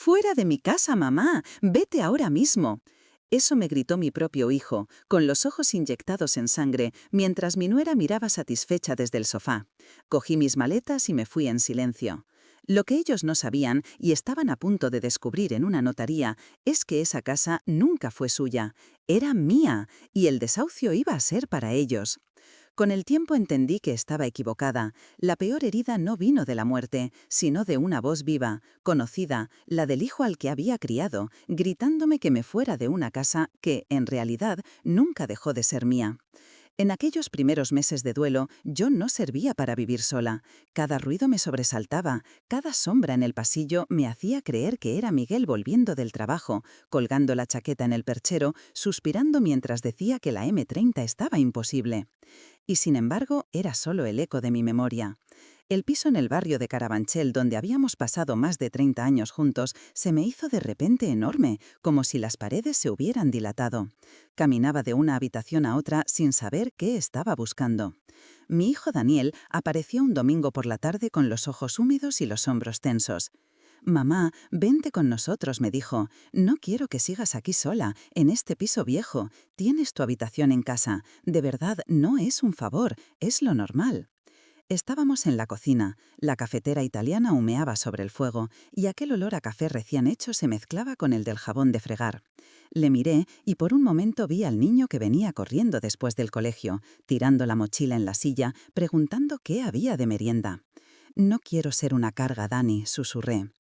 «¡Fuera de mi casa, mamá! ¡Vete ahora mismo!». Eso me gritó mi propio hijo, con los ojos inyectados en sangre, mientras mi nuera miraba satisfecha desde el sofá. Cogí mis maletas y me fui en silencio. Lo que ellos no sabían y estaban a punto de descubrir en una notaría es que esa casa nunca fue suya, era mía, y el desahucio iba a ser para ellos. Con el tiempo entendí que estaba equivocada. La peor herida no vino de la muerte, sino de una voz viva, conocida, la del hijo al que había criado, gritándome que me fuera de una casa que, en realidad, nunca dejó de ser mía. En aquellos primeros meses de duelo, yo no servía para vivir sola. Cada ruido me sobresaltaba, cada sombra en el pasillo me hacía creer que era Miguel volviendo del trabajo, colgando la chaqueta en el perchero, suspirando mientras decía que la M30 estaba imposible. Y sin embargo, era solo el eco de mi memoria. El piso en el barrio de Carabanchel, donde habíamos pasado más de 30 años juntos, se me hizo de repente enorme, como si las paredes se hubieran dilatado. Caminaba de una habitación a otra sin saber qué estaba buscando. Mi hijo Daniel apareció un domingo por la tarde con los ojos húmedos y los hombros tensos. «Mamá, vente con nosotros», me dijo. «No quiero que sigas aquí sola, en este piso viejo. Tienes tu habitación en casa. De verdad, no es un favor, es lo normal». Estábamos en la cocina, la cafetera italiana humeaba sobre el fuego y aquel olor a café recién hecho se mezclaba con el del jabón de fregar. Le miré y por un momento vi al niño que venía corriendo después del colegio, tirando la mochila en la silla, preguntando qué había de merienda. «No quiero ser una carga, Dani», susurré.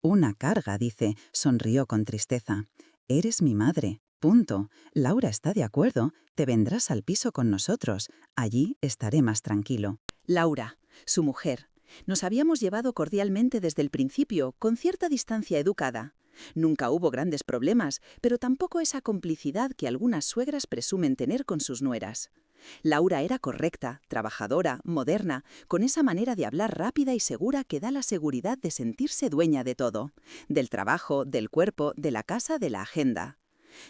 «Una carga», dice, sonrió con tristeza. «Eres mi madre. Punto. Laura está de acuerdo. Te vendrás al piso con nosotros. Allí estaré más tranquilo». Laura, su mujer. Nos habíamos llevado cordialmente desde el principio, con cierta distancia educada. Nunca hubo grandes problemas, pero tampoco esa complicidad que algunas suegras presumen tener con sus nueras. Laura era correcta, trabajadora, moderna, con esa manera de hablar rápida y segura que da la seguridad de sentirse dueña de todo, del trabajo, del cuerpo, de la casa, de la agenda.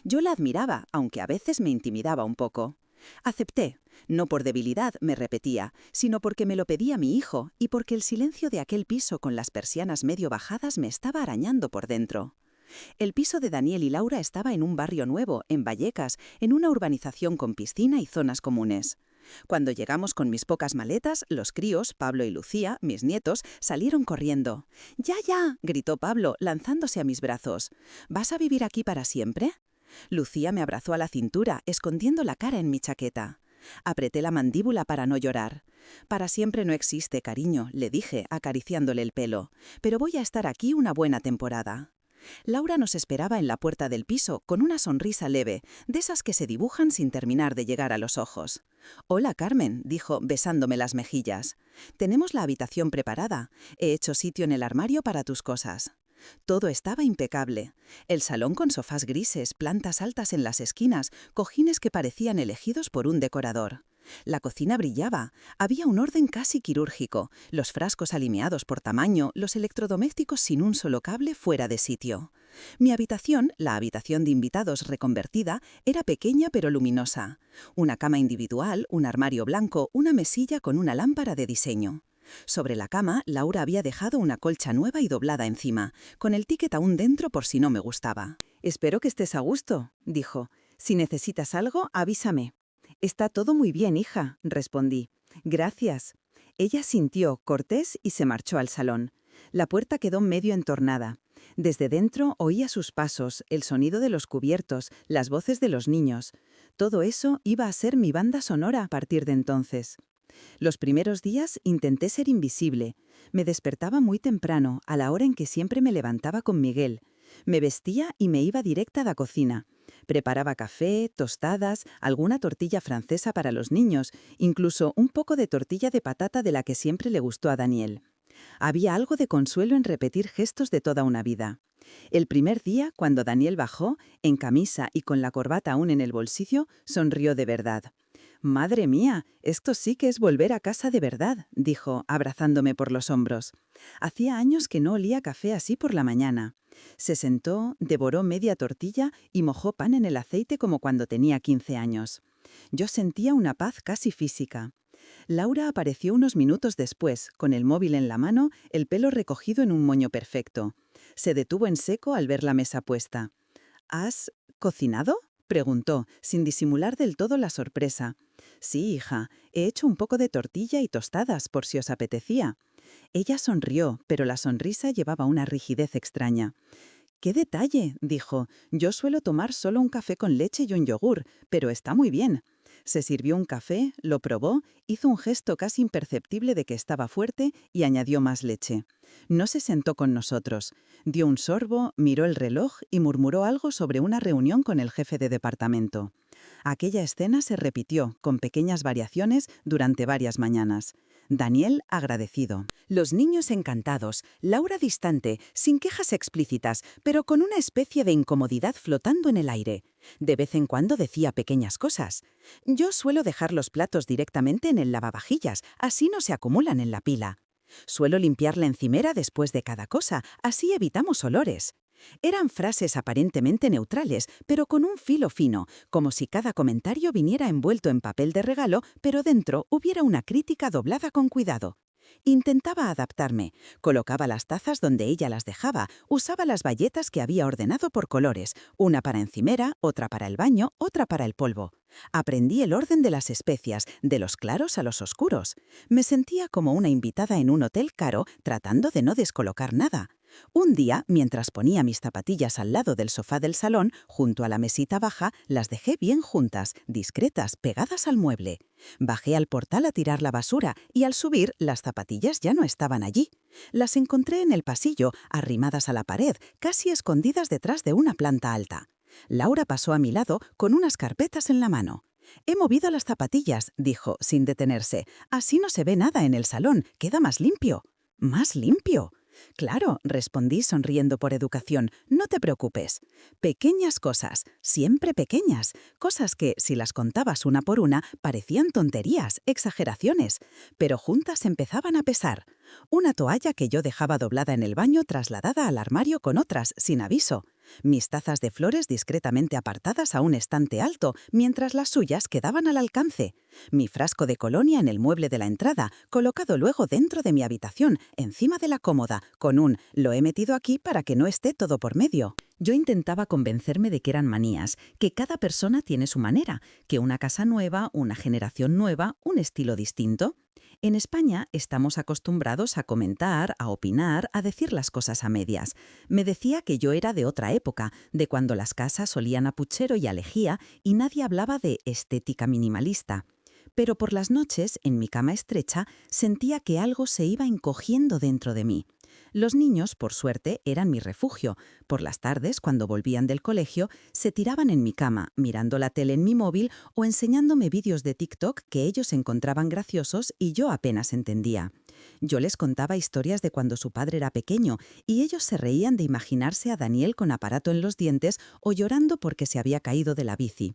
Yo la admiraba, aunque a veces me intimidaba un poco. Acepté, no por debilidad, me repetía, sino porque me lo pedía mi hijo y porque el silencio de aquel piso con las persianas medio bajadas me estaba arañando por dentro. El piso de Daniel y Laura estaba en un barrio nuevo, en Vallecas, en una urbanización con piscina y zonas comunes. Cuando llegamos con mis pocas maletas, los críos, Pablo y Lucía, mis nietos, salieron corriendo. «¡Ya, ya!», gritó Pablo, lanzándose a mis brazos. «¿Vas a vivir aquí para siempre?». Lucía me abrazó a la cintura, escondiendo la cara en mi chaqueta. Apreté la mandíbula para no llorar. «Para siempre no existe, cariño», le dije, acariciándole el pelo. «Pero voy a estar aquí una buena temporada». Laura nos esperaba en la puerta del piso con una sonrisa leve, de esas que se dibujan sin terminar de llegar a los ojos. «Hola, Carmen», dijo, besándome las mejillas. «Tenemos la habitación preparada. He hecho sitio en el armario para tus cosas». Todo estaba impecable. El salón con sofás grises, plantas altas en las esquinas, cojines que parecían elegidos por un decorador. La cocina brillaba, había un orden casi quirúrgico, los frascos alineados por tamaño, los electrodomésticos sin un solo cable fuera de sitio. Mi habitación, la habitación de invitados reconvertida, era pequeña pero luminosa. Una cama individual, un armario blanco, una mesilla con una lámpara de diseño. Sobre la cama, Laura había dejado una colcha nueva y doblada encima, con el ticket aún dentro por si no me gustaba. «Espero que estés a gusto», dijo. «Si necesitas algo, avísame». «Está todo muy bien, hija», respondí. «Gracias». Ella sintió, cortés, y se marchó al salón. La puerta quedó medio entornada. Desde dentro oía sus pasos, el sonido de los cubiertos, las voces de los niños. Todo eso iba a ser mi banda sonora a partir de entonces. Los primeros días intenté ser invisible. Me despertaba muy temprano, a la hora en que siempre me levantaba con Miguel. Me vestía y me iba directa a la cocina. Preparaba café, tostadas, alguna tortilla francesa para los niños, incluso un poco de tortilla de patata de la que siempre le gustó a Daniel. Había algo de consuelo en repetir gestos de toda una vida. El primer día, cuando Daniel bajó, en camisa y con la corbata aún en el bolsillo, sonrió de verdad. «Madre mía, esto sí que es volver a casa de verdad», dijo, abrazándome por los hombros. Hacía años que no olía café así por la mañana. Se sentó, devoró media tortilla y mojó pan en el aceite como cuando tenía 15 años. Yo sentía una paz casi física. Laura apareció unos minutos después, con el móvil en la mano, el pelo recogido en un moño perfecto. Se detuvo en seco al ver la mesa puesta. ¿Has cocinado?, preguntó, sin disimular del todo la sorpresa. Sí, hija, he hecho un poco de tortilla y tostadas, por si os apetecía. Ella sonrió, pero la sonrisa llevaba una rigidez extraña. «¡Qué detalle!», dijo. «Yo suelo tomar solo un café con leche y un yogur, pero está muy bien». Se sirvió un café, lo probó, hizo un gesto casi imperceptible de que estaba fuerte y añadió más leche. No se sentó con nosotros. Dio un sorbo, miró el reloj y murmuró algo sobre una reunión con el jefe de departamento. Aquella escena se repitió, con pequeñas variaciones, durante varias mañanas. Daniel agradecido. Los niños encantados, Laura distante, sin quejas explícitas, pero con una especie de incomodidad flotando en el aire. De vez en cuando decía pequeñas cosas. Yo suelo dejar los platos directamente en el lavavajillas, así no se acumulan en la pila. Suelo limpiar la encimera después de cada cosa, así evitamos olores. Eran frases aparentemente neutrales, pero con un filo fino, como si cada comentario viniera envuelto en papel de regalo, pero dentro hubiera una crítica doblada con cuidado. Intentaba adaptarme, colocaba las tazas donde ella las dejaba, usaba las bayetas que había ordenado por colores, una para encimera, otra para el baño, otra para el polvo. Aprendí el orden de las especias, de los claros a los oscuros. Me sentía como una invitada en un hotel caro, tratando de no descolocar nada. Un día, mientras ponía mis zapatillas al lado del sofá del salón, junto a la mesita baja, las dejé bien juntas, discretas, pegadas al mueble. Bajé al portal a tirar la basura y al subir, las zapatillas ya no estaban allí. Las encontré en el pasillo, arrimadas a la pared, casi escondidas detrás de una planta alta. Laura pasó a mi lado con unas carpetas en la mano. «He movido las zapatillas», dijo, sin detenerse. «Así no se ve nada en el salón, queda más limpio». «¿Más limpio?». «Claro», respondí sonriendo por educación, «no te preocupes». Pequeñas cosas, siempre pequeñas, cosas que, si las contabas una por una, parecían tonterías, exageraciones, pero juntas empezaban a pesar. Una toalla que yo dejaba doblada en el baño trasladada al armario con otras, sin aviso. Mis tazas de flores discretamente apartadas a un estante alto, mientras las suyas quedaban al alcance. Mi frasco de colonia en el mueble de la entrada, colocado luego dentro de mi habitación, encima de la cómoda, con un «lo he metido aquí para que no esté todo por medio». Yo intentaba convencerme de que eran manías, que cada persona tiene su manera, que una casa nueva, una generación nueva, un estilo distinto. En España estamos acostumbrados a comentar, a opinar, a decir las cosas a medias. Me decía que yo era de otra época, de cuando las casas olían a puchero y a lejía y nadie hablaba de estética minimalista. Pero por las noches, en mi cama estrecha, sentía que algo se iba encogiendo dentro de mí. Los niños, por suerte, eran mi refugio. Por las tardes, cuando volvían del colegio, se tiraban en mi cama, mirando la tele en mi móvil o enseñándome vídeos de TikTok que ellos encontraban graciosos y yo apenas entendía. Yo les contaba historias de cuando su padre era pequeño y ellos se reían de imaginarse a Daniel con aparato en los dientes o llorando porque se había caído de la bici.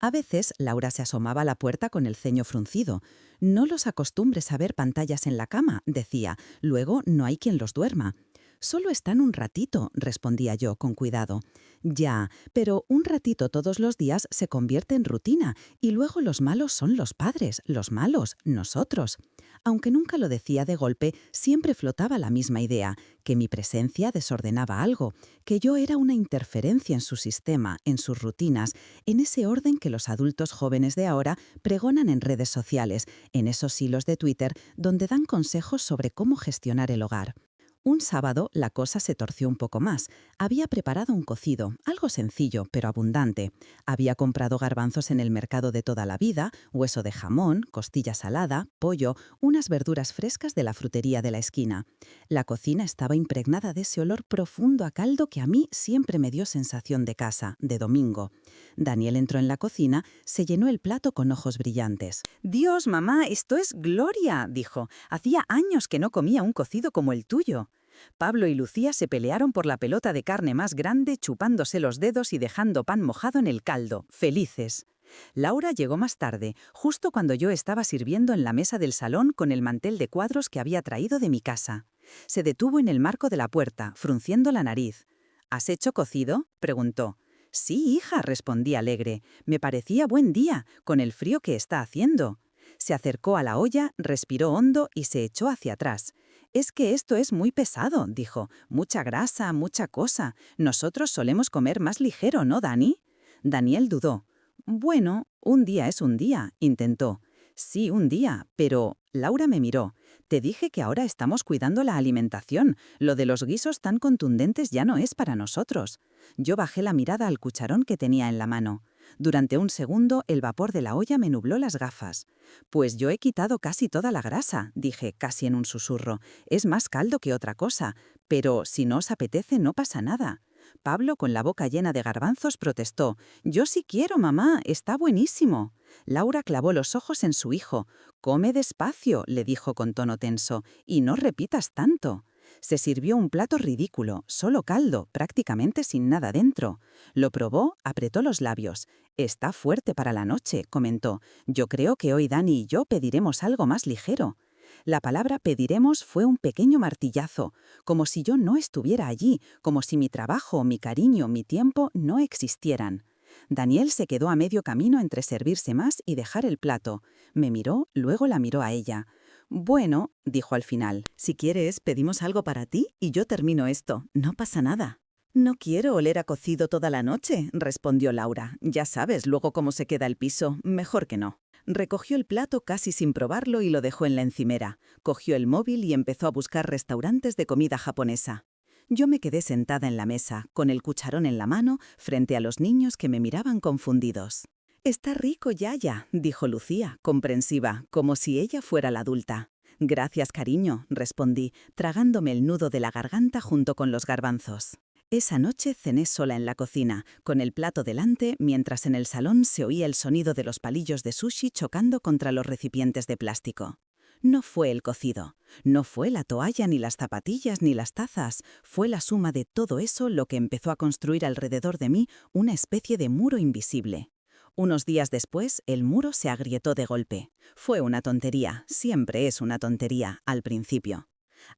A veces, Laura se asomaba a la puerta con el ceño fruncido. «No los acostumbres a ver pantallas en la cama», decía. «Luego no hay quien los duerma». «Solo están un ratito», respondía yo con cuidado. «Ya, pero un ratito todos los días se convierte en rutina y luego los malos son los padres, los malos, nosotros». Aunque nunca lo decía de golpe, siempre flotaba la misma idea, que mi presencia desordenaba algo, que yo era una interferencia en su sistema, en sus rutinas, en ese orden que los adultos jóvenes de ahora pregonan en redes sociales, en esos hilos de Twitter donde dan consejos sobre cómo gestionar el hogar. Un sábado la cosa se torció un poco más. Había preparado un cocido, algo sencillo, pero abundante. Había comprado garbanzos en el mercado de toda la vida, hueso de jamón, costilla salada, pollo, unas verduras frescas de la frutería de la esquina. La cocina estaba impregnada de ese olor profundo a caldo que a mí siempre me dio sensación de casa, de domingo. Daniel entró en la cocina, se llenó el plato con ojos brillantes. «Dios, mamá, esto es gloria», dijo. «Hacía años que no comía un cocido como el tuyo». Pablo y Lucía se pelearon por la pelota de carne más grande, chupándose los dedos y dejando pan mojado en el caldo, felices. Laura llegó más tarde, justo cuando yo estaba sirviendo en la mesa del salón con el mantel de cuadros que había traído de mi casa. Se detuvo en el marco de la puerta, frunciendo la nariz. «¿Has hecho cocido?», preguntó. «Sí, hija», respondí alegre. «Me parecía buen día, con el frío que está haciendo». Se acercó a la olla, respiró hondo y se echó hacia atrás. «Es que esto es muy pesado», dijo. «Mucha grasa, mucha cosa. Nosotros solemos comer más ligero, ¿no, Dani?» Daniel dudó. «Bueno, un día es un día», intentó. «Sí, un día, pero...» Laura me miró. «Te dije que ahora estamos cuidando la alimentación. Lo de los guisos tan contundentes ya no es para nosotros». Yo bajé la mirada al cucharón que tenía en la mano. Durante un segundo, el vapor de la olla me nubló las gafas. «Pues yo he quitado casi toda la grasa», dije, casi en un susurro. «Es más caldo que otra cosa. Pero si no os apetece, no pasa nada». Pablo, con la boca llena de garbanzos, protestó. «Yo sí quiero, mamá, está buenísimo». Laura clavó los ojos en su hijo. «Come despacio», le dijo con tono tenso, «y no repitas tanto». Se sirvió un plato ridículo, solo caldo, prácticamente sin nada dentro. Lo probó, apretó los labios. «Está fuerte para la noche», comentó. «Yo creo que hoy Dani y yo pediremos algo más ligero». La palabra pediremos fue un pequeño martillazo, como si yo no estuviera allí, como si mi trabajo, mi cariño, mi tiempo no existieran. Daniel se quedó a medio camino entre servirse más y dejar el plato. Me miró, luego la miró a ella. «Bueno», dijo al final, «si quieres, pedimos algo para ti y yo termino esto. No pasa nada». «No quiero oler a cocido toda la noche», respondió Laura. «Ya sabes luego cómo se queda el piso. Mejor que no». Recogió el plato casi sin probarlo y lo dejó en la encimera. Cogió el móvil y empezó a buscar restaurantes de comida japonesa. Yo me quedé sentada en la mesa, con el cucharón en la mano, frente a los niños que me miraban confundidos. «Está rico, Yaya», dijo Lucía, comprensiva, como si ella fuera la adulta. «Gracias, cariño», respondí, tragándome el nudo de la garganta junto con los garbanzos. Esa noche cené sola en la cocina, con el plato delante, mientras en el salón se oía el sonido de los palillos de sushi chocando contra los recipientes de plástico. No fue el cocido, no fue la toalla ni las zapatillas ni las tazas, fue la suma de todo eso lo que empezó a construir alrededor de mí una especie de muro invisible. Unos días después, el muro se agrietó de golpe. Fue una tontería, siempre es una tontería, al principio.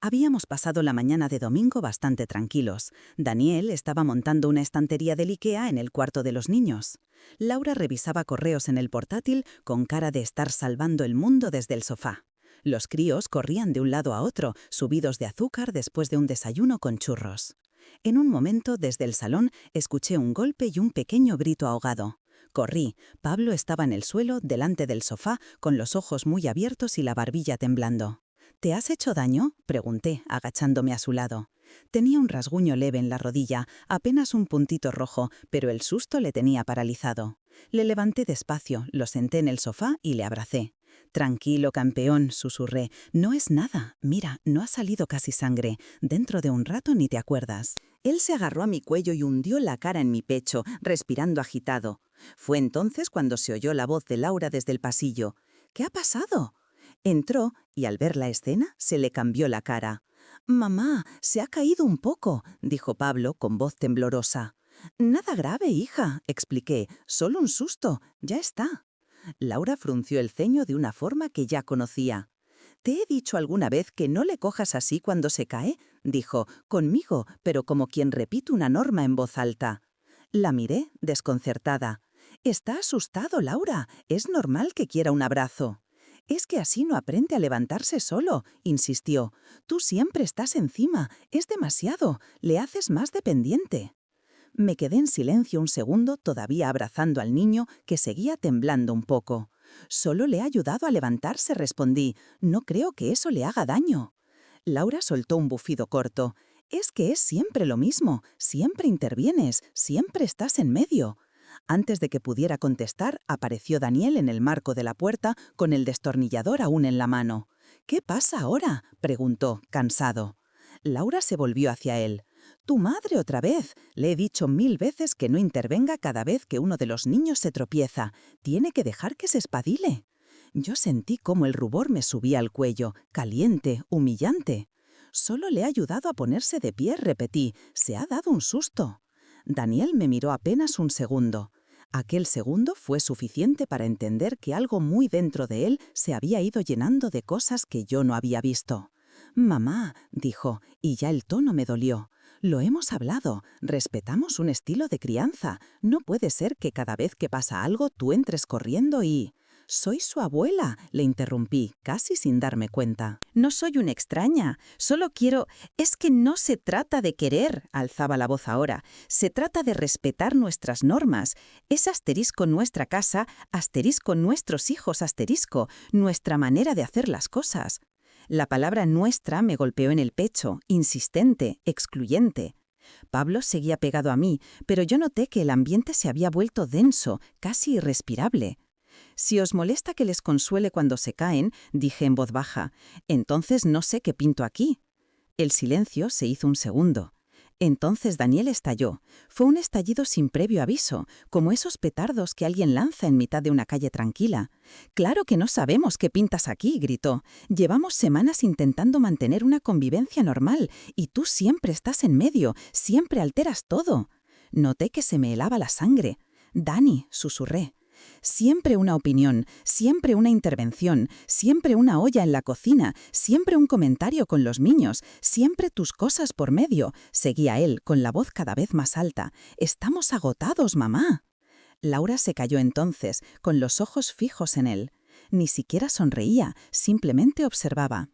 Habíamos pasado la mañana de domingo bastante tranquilos. Daniel estaba montando una estantería del IKEA en el cuarto de los niños. Laura revisaba correos en el portátil con cara de estar salvando el mundo desde el sofá. Los críos corrían de un lado a otro, subidos de azúcar después de un desayuno con churros. En un momento, desde el salón, escuché un golpe y un pequeño grito ahogado. Corrí. Pablo estaba en el suelo, delante del sofá, con los ojos muy abiertos y la barbilla temblando. «¿Te has hecho daño?», pregunté, agachándome a su lado. Tenía un rasguño leve en la rodilla, apenas un puntito rojo, pero el susto le tenía paralizado. Le levanté despacio, lo senté en el sofá y le abracé. «Tranquilo, campeón», susurré. «No es nada. Mira, no ha salido casi sangre. Dentro de un rato ni te acuerdas». Él se agarró a mi cuello y hundió la cara en mi pecho, respirando agitado. Fue entonces cuando se oyó la voz de Laura desde el pasillo. «¿Qué ha pasado?». Entró y al ver la escena se le cambió la cara. «Mamá, se ha caído un poco», dijo Pablo con voz temblorosa. «Nada grave, hija», expliqué. «Solo un susto. Ya está». Laura frunció el ceño de una forma que ya conocía. «¿Te he dicho alguna vez que no le cojas así cuando se cae?», dijo, conmigo, pero como quien repite una norma en voz alta. La miré, desconcertada. «Está asustado, Laura. Es normal que quiera un abrazo». «Es que así no aprende a levantarse solo», insistió. «Tú siempre estás encima. Es demasiado. Le haces más dependiente». Me quedé en silencio un segundo, todavía abrazando al niño, que seguía temblando un poco. «Solo le he ayudado a levantarse», respondí. «No creo que eso le haga daño». Laura soltó un bufido corto. «Es que es siempre lo mismo. Siempre intervienes. Siempre estás en medio». Antes de que pudiera contestar, apareció Daniel en el marco de la puerta con el destornillador aún en la mano. «¿Qué pasa ahora?», preguntó, cansado. Laura se volvió hacia él. «Tu madre otra vez. Le he dicho 1000 veces que no intervenga cada vez que uno de los niños se tropieza. Tiene que dejar que se espabile». Yo sentí cómo el rubor me subía al cuello, caliente, humillante. «Solo le he ayudado a ponerse de pie», repetí. «Se ha dado un susto». Daniel me miró apenas un segundo. Aquel segundo fue suficiente para entender que algo muy dentro de él se había ido llenando de cosas que yo no había visto. «Mamá», dijo, y ya el tono me dolió. «Lo hemos hablado. Respetamos un estilo de crianza. No puede ser que cada vez que pasa algo tú entres corriendo y...». Soy su abuela, le interrumpí, casi sin darme cuenta. No soy una extraña, solo quiero... Es que no se trata de querer, alzaba la voz ahora, se trata de respetar nuestras normas. Es asterisco nuestra casa, asterisco nuestros hijos, asterisco, nuestra manera de hacer las cosas. La palabra nuestra me golpeó en el pecho, insistente, excluyente. Pablo seguía pegado a mí, pero yo noté que el ambiente se había vuelto denso, casi irrespirable. «Si os molesta que les consuele cuando se caen», dije en voz baja, «entonces no sé qué pinto aquí». El silencio se hizo un segundo. Entonces Daniel estalló. Fue un estallido sin previo aviso, como esos petardos que alguien lanza en mitad de una calle tranquila. «Claro que no sabemos qué pintas aquí», gritó. «Llevamos semanas intentando mantener una convivencia normal, y tú siempre estás en medio, siempre alteras todo». Noté que se me helaba la sangre. «Dani», susurré. Siempre una opinión, siempre una intervención, siempre una olla en la cocina, siempre un comentario con los niños, siempre tus cosas por medio, seguía él con la voz cada vez más alta. «Estamos agotados, mamá». Laura se calló entonces, con los ojos fijos en él. Ni siquiera sonreía, simplemente observaba.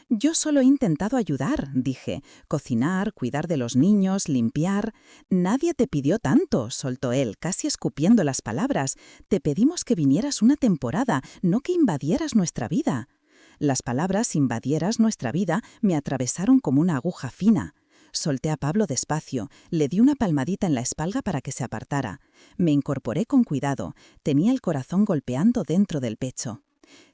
«Yo solo he intentado ayudar», dije. «Cocinar, cuidar de los niños, limpiar». «Nadie te pidió tanto», soltó él, casi escupiendo las palabras. «Te pedimos que vinieras una temporada, no que invadieras nuestra vida». Las palabras «invadieras nuestra vida» me atravesaron como una aguja fina. Solté a Pablo despacio, le di una palmadita en la espalda para que se apartara. Me incorporé con cuidado, tenía el corazón golpeando dentro del pecho.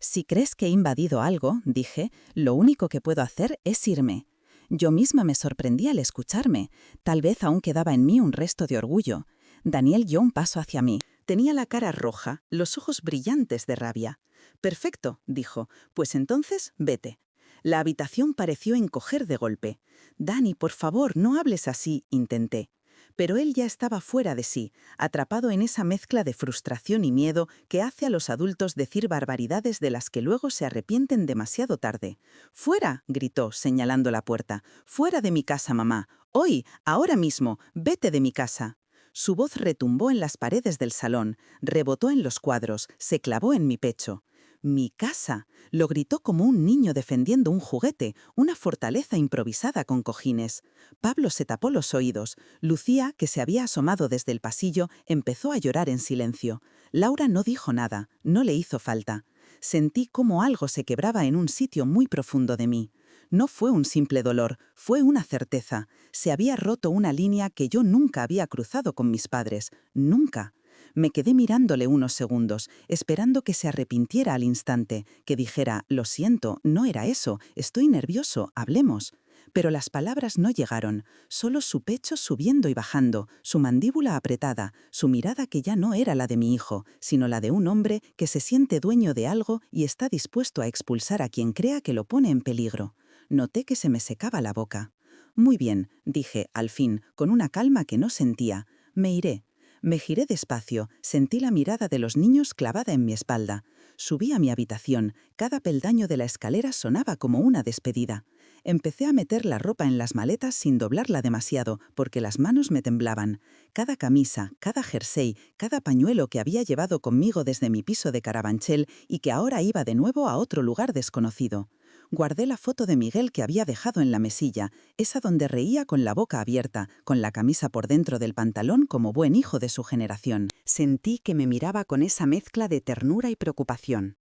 «Si crees que he invadido algo», dije, «lo único que puedo hacer es irme». Yo misma me sorprendí al escucharme. Tal vez aún quedaba en mí un resto de orgullo. Daniel dio un paso hacia mí. Tenía la cara roja, los ojos brillantes de rabia. «Perfecto», dijo, «pues entonces vete». La habitación pareció encoger de golpe. «Dani, por favor, no hables así», intenté. Pero él ya estaba fuera de sí, atrapado en esa mezcla de frustración y miedo que hace a los adultos decir barbaridades de las que luego se arrepienten demasiado tarde. «¡Fuera!», gritó, señalando la puerta. «¡Fuera de mi casa, mamá! Hoy, ahora mismo, vete de mi casa». Su voz retumbó en las paredes del salón, rebotó en los cuadros, se clavó en mi pecho. «¡Mi casa!», lo gritó como un niño defendiendo un juguete, una fortaleza improvisada con cojines. Pablo se tapó los oídos. Lucía, que se había asomado desde el pasillo, empezó a llorar en silencio. Laura no dijo nada, no le hizo falta. Sentí cómo algo se quebraba en un sitio muy profundo de mí. No fue un simple dolor, fue una certeza. Se había roto una línea que yo nunca había cruzado con mis padres, nunca. Me quedé mirándole unos segundos, esperando que se arrepintiera al instante, que dijera, «Lo siento, no era eso, estoy nervioso, hablemos». Pero las palabras no llegaron, solo su pecho subiendo y bajando, su mandíbula apretada, su mirada que ya no era la de mi hijo, sino la de un hombre que se siente dueño de algo y está dispuesto a expulsar a quien crea que lo pone en peligro. Noté que se me secaba la boca. «Muy bien», dije, al fin, con una calma que no sentía. «Me iré». Me giré despacio, sentí la mirada de los niños clavada en mi espalda. Subí a mi habitación, cada peldaño de la escalera sonaba como una despedida. Empecé a meter la ropa en las maletas sin doblarla demasiado, porque las manos me temblaban. Cada camisa, cada jersey, cada pañuelo que había llevado conmigo desde mi piso de Carabanchel y que ahora iba de nuevo a otro lugar desconocido. Guardé la foto de Miguel que había dejado en la mesilla, esa donde reía con la boca abierta, con la camisa por dentro del pantalón como buen hijo de su generación. Sentí que me miraba con esa mezcla de ternura y preocupación.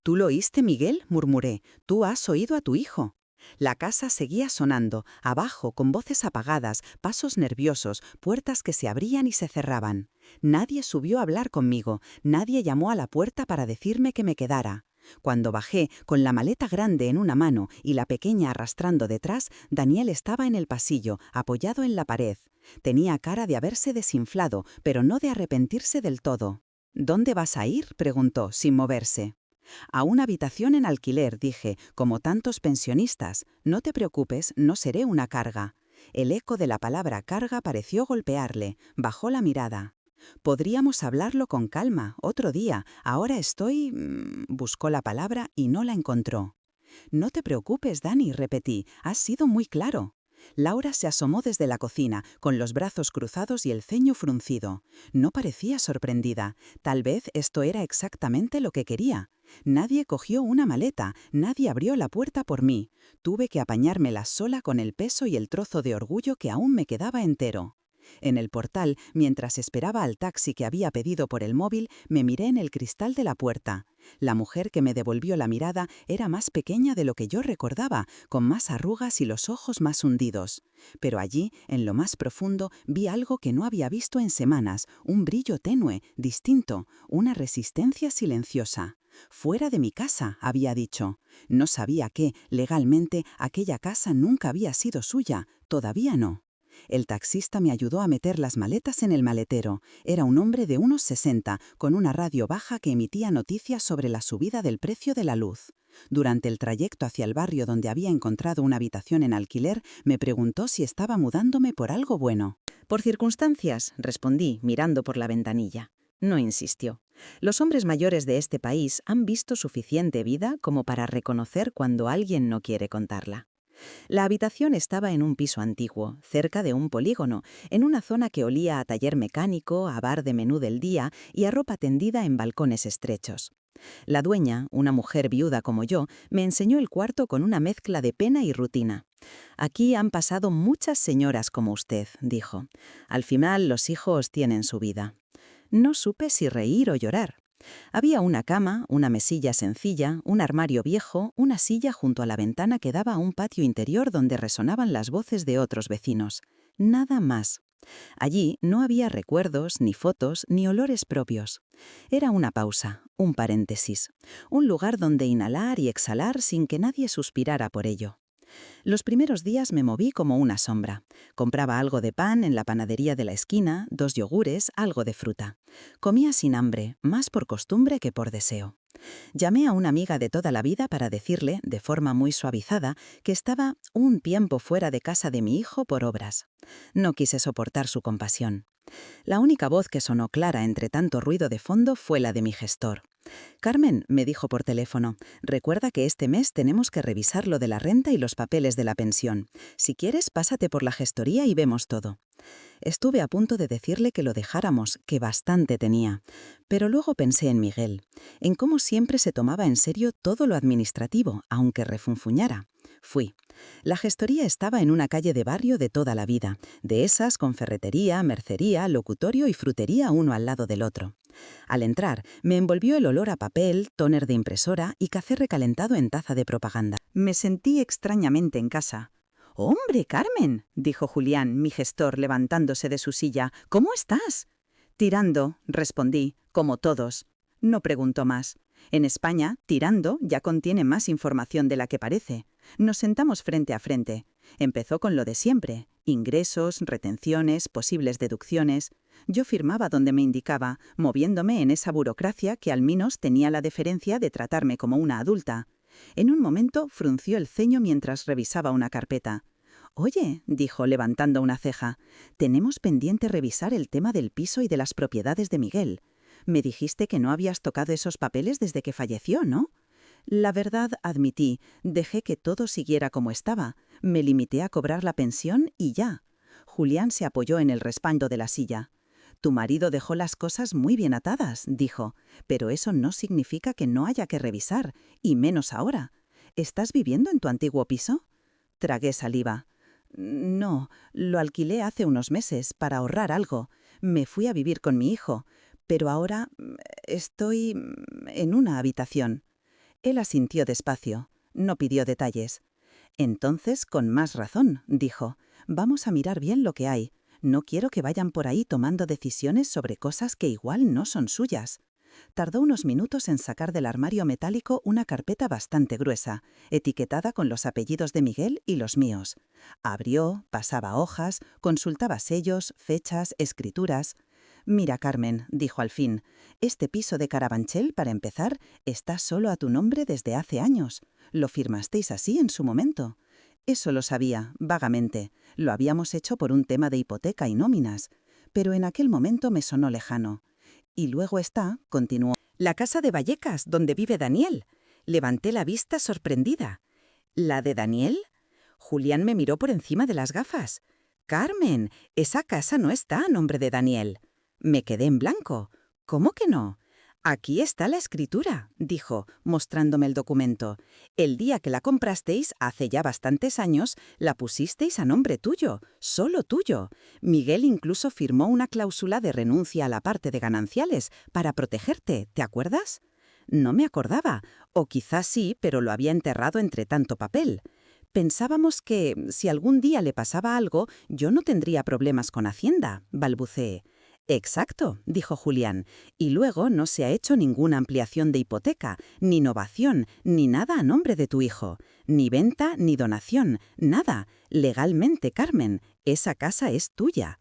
«¿Tú lo oíste, Miguel?», murmuré. «Tú has oído a tu hijo». La casa seguía sonando, abajo, con voces apagadas, pasos nerviosos, puertas que se abrían y se cerraban. Nadie subió a hablar conmigo, nadie llamó a la puerta para decirme que me quedara. Cuando bajé, con la maleta grande en una mano y la pequeña arrastrando detrás, Daniel estaba en el pasillo, apoyado en la pared. Tenía cara de haberse desinflado, pero no de arrepentirse del todo. «¿Dónde vas a ir?», preguntó, sin moverse. «A una habitación en alquiler», dije, «como tantos pensionistas. No te preocupes, no seré una carga». El eco de la palabra carga pareció golpearle. Bajó la mirada. «Podríamos hablarlo con calma, otro día. Ahora estoy...». Buscó la palabra y no la encontró. «No te preocupes, Dani», repetí. «Has sido muy claro». Laura se asomó desde la cocina, con los brazos cruzados y el ceño fruncido. No parecía sorprendida. Tal vez esto era exactamente lo que quería. Nadie cogió una maleta, nadie abrió la puerta por mí. Tuve que apañármela sola con el peso y el trozo de orgullo que aún me quedaba entero. En el portal, mientras esperaba al taxi que había pedido por el móvil, me miré en el cristal de la puerta. La mujer que me devolvió la mirada era más pequeña de lo que yo recordaba, con más arrugas y los ojos más hundidos. Pero allí, en lo más profundo, vi algo que no había visto en semanas, un brillo tenue, distinto, una resistencia silenciosa. Fuera de mi casa, había dicho. No sabía que, legalmente, aquella casa nunca había sido suya, todavía no. El taxista me ayudó a meter las maletas en el maletero. Era un hombre de unos 60, con una radio baja que emitía noticias sobre la subida del precio de la luz. Durante el trayecto hacia el barrio donde había encontrado una habitación en alquiler, me preguntó si estaba mudándome por algo bueno. Por circunstancias, respondí, mirando por la ventanilla. No insistió. Los hombres mayores de este país han visto suficiente vida como para reconocer cuando alguien no quiere contarla. La habitación estaba en un piso antiguo, cerca de un polígono, en una zona que olía a taller mecánico, a bar de menú del día y a ropa tendida en balcones estrechos. La dueña, una mujer viuda como yo, me enseñó el cuarto con una mezcla de pena y rutina. «Aquí han pasado muchas señoras como usted», dijo. «Al final los hijos tienen su vida». No supe si reír o llorar. Había una cama, una mesilla sencilla, un armario viejo, una silla junto a la ventana que daba a un patio interior donde resonaban las voces de otros vecinos. Nada más. Allí no había recuerdos, ni fotos, ni olores propios. Era una pausa, un paréntesis, un lugar donde inhalar y exhalar sin que nadie suspirara por ello. Los primeros días me moví como una sombra. Compraba algo de pan en la panadería de la esquina, 2 yogures, algo de fruta. Comía sin hambre, más por costumbre que por deseo. Llamé a una amiga de toda la vida para decirle, de forma muy suavizada, que estaba un tiempo fuera de casa de mi hijo por obras. No quise soportar su compasión. La única voz que sonó clara entre tanto ruido de fondo fue la de mi gestor. «Carmen», me dijo por teléfono, «recuerda que este mes tenemos que revisar lo de la renta y los papeles de la pensión. Si quieres, pásate por la gestoría y vemos todo». Estuve a punto de decirle que lo dejáramos, que bastante tenía. Pero luego pensé en Miguel, en cómo siempre se tomaba en serio todo lo administrativo, aunque refunfuñara. Fui. La gestoría estaba en una calle de barrio de toda la vida, de esas con ferretería, mercería, locutorio y frutería uno al lado del otro. Al entrar, me envolvió el olor a papel, tóner de impresora y café recalentado en taza de propaganda. Me sentí extrañamente en casa. «¡Hombre, Carmen!», dijo Julián, mi gestor, levantándose de su silla. «¿Cómo estás?» «Tirando», respondí, como todos. No preguntó más. En España, tirando ya contiene más información de la que parece. Nos sentamos frente a frente. Empezó con lo de siempre: ingresos, retenciones, posibles deducciones. Yo firmaba donde me indicaba, moviéndome en esa burocracia que al menos tenía la deferencia de tratarme como una adulta. En un momento frunció el ceño mientras revisaba una carpeta. «Oye», dijo levantando una ceja, «tenemos pendiente revisar el tema del piso y de las propiedades de Miguel. Me dijiste que no habías tocado esos papeles desde que falleció, ¿no?» La verdad, admití, dejé que todo siguiera como estaba. Me limité a cobrar la pensión y ya. Julián se apoyó en el respaldo de la silla. «Tu marido dejó las cosas muy bien atadas», dijo, «pero eso no significa que no haya que revisar, y menos ahora. ¿Estás viviendo en tu antiguo piso?» Tragué saliva. «No, lo alquilé hace unos meses para ahorrar algo. Me fui a vivir con mi hijo, pero ahora estoy en una habitación». Él asintió despacio. No pidió detalles. «Entonces, con más razón», dijo, «vamos a mirar bien lo que hay. No quiero que vayan por ahí tomando decisiones sobre cosas que igual no son suyas». Tardó unos minutos en sacar del armario metálico una carpeta bastante gruesa, etiquetada con los apellidos de Miguel y los míos. Abrió, pasaba hojas, consultaba sellos, fechas, escrituras. «Mira, Carmen», dijo al fin, «este piso de Carabanchel, para empezar, está solo a tu nombre desde hace años. Lo firmasteis así en su momento». Eso lo sabía, vagamente. Lo habíamos hecho por un tema de hipoteca y nóminas. Pero en aquel momento me sonó lejano. «Y luego está», continuó, «la casa de Vallecas, donde vive Daniel». Levanté la vista sorprendida. «¿La de Daniel?». Julián me miró por encima de las gafas. «Carmen, esa casa no está a nombre de Daniel». Me quedé en blanco. «¿Cómo que no?» «Aquí está la escritura», dijo, mostrándome el documento. «El día que la comprasteis, hace ya bastantes años, la pusisteis a nombre tuyo, solo tuyo. Miguel incluso firmó una cláusula de renuncia a la parte de gananciales para protegerte, ¿te acuerdas?» No me acordaba, o quizás sí, pero lo había enterrado entre tanto papel. Pensábamos que, si algún día le pasaba algo, yo no tendría problemas con Hacienda, balbuceé. «Exacto», dijo Julián, «y luego no se ha hecho ninguna ampliación de hipoteca, ni novación, ni nada a nombre de tu hijo. Ni venta, ni donación, nada. Legalmente, Carmen, esa casa es tuya».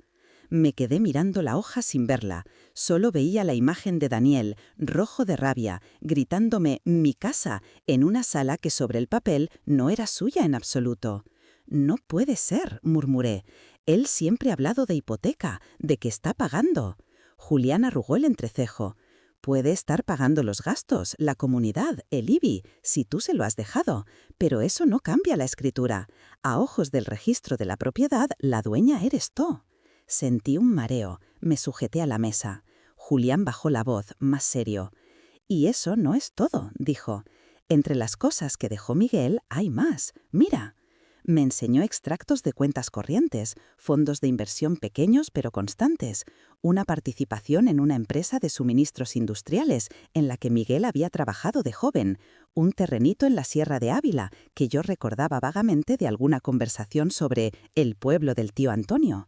Me quedé mirando la hoja sin verla. Solo veía la imagen de Daniel, rojo de rabia, gritándome «mi casa» en una sala que sobre el papel no era suya en absoluto. «No puede ser», murmuré. «Él siempre ha hablado de hipoteca, de que está pagando». Julián arrugó el entrecejo. «Puede estar pagando los gastos, la comunidad, el IBI, si tú se lo has dejado, pero eso no cambia la escritura. A ojos del registro de la propiedad, la dueña eres tú». Sentí un mareo, me sujeté a la mesa. Julián bajó la voz, más serio. «Y eso no es todo», dijo. «Entre las cosas que dejó Miguel hay más. Mira». Me enseñó extractos de cuentas corrientes, fondos de inversión pequeños pero constantes, una participación en una empresa de suministros industriales en la que Miguel había trabajado de joven, un terrenito en la Sierra de Ávila que yo recordaba vagamente de alguna conversación sobre el pueblo del tío Antonio.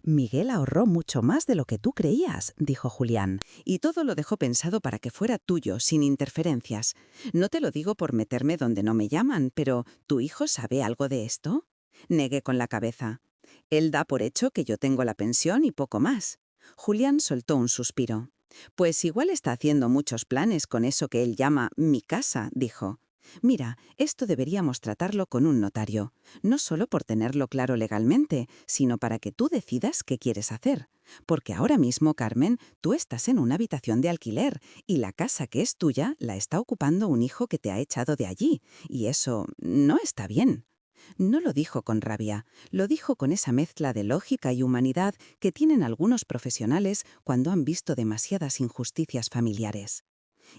«Miguel ahorró mucho más de lo que tú creías», dijo Julián. «Y todo lo dejó pensado para que fuera tuyo, sin interferencias. No te lo digo por meterme donde no me llaman, pero ¿tu hijo sabe algo de esto?» Negué con la cabeza. «Él da por hecho que yo tengo la pensión y poco más». Julián soltó un suspiro. «Pues igual está haciendo muchos planes con eso que él llama mi casa», dijo. «Mira, esto deberíamos tratarlo con un notario, no solo por tenerlo claro legalmente, sino para que tú decidas qué quieres hacer. Porque ahora mismo, Carmen, tú estás en una habitación de alquiler y la casa que es tuya la está ocupando un hijo que te ha echado de allí, y eso no está bien». No lo dijo con rabia, lo dijo con esa mezcla de lógica y humanidad que tienen algunos profesionales cuando han visto demasiadas injusticias familiares.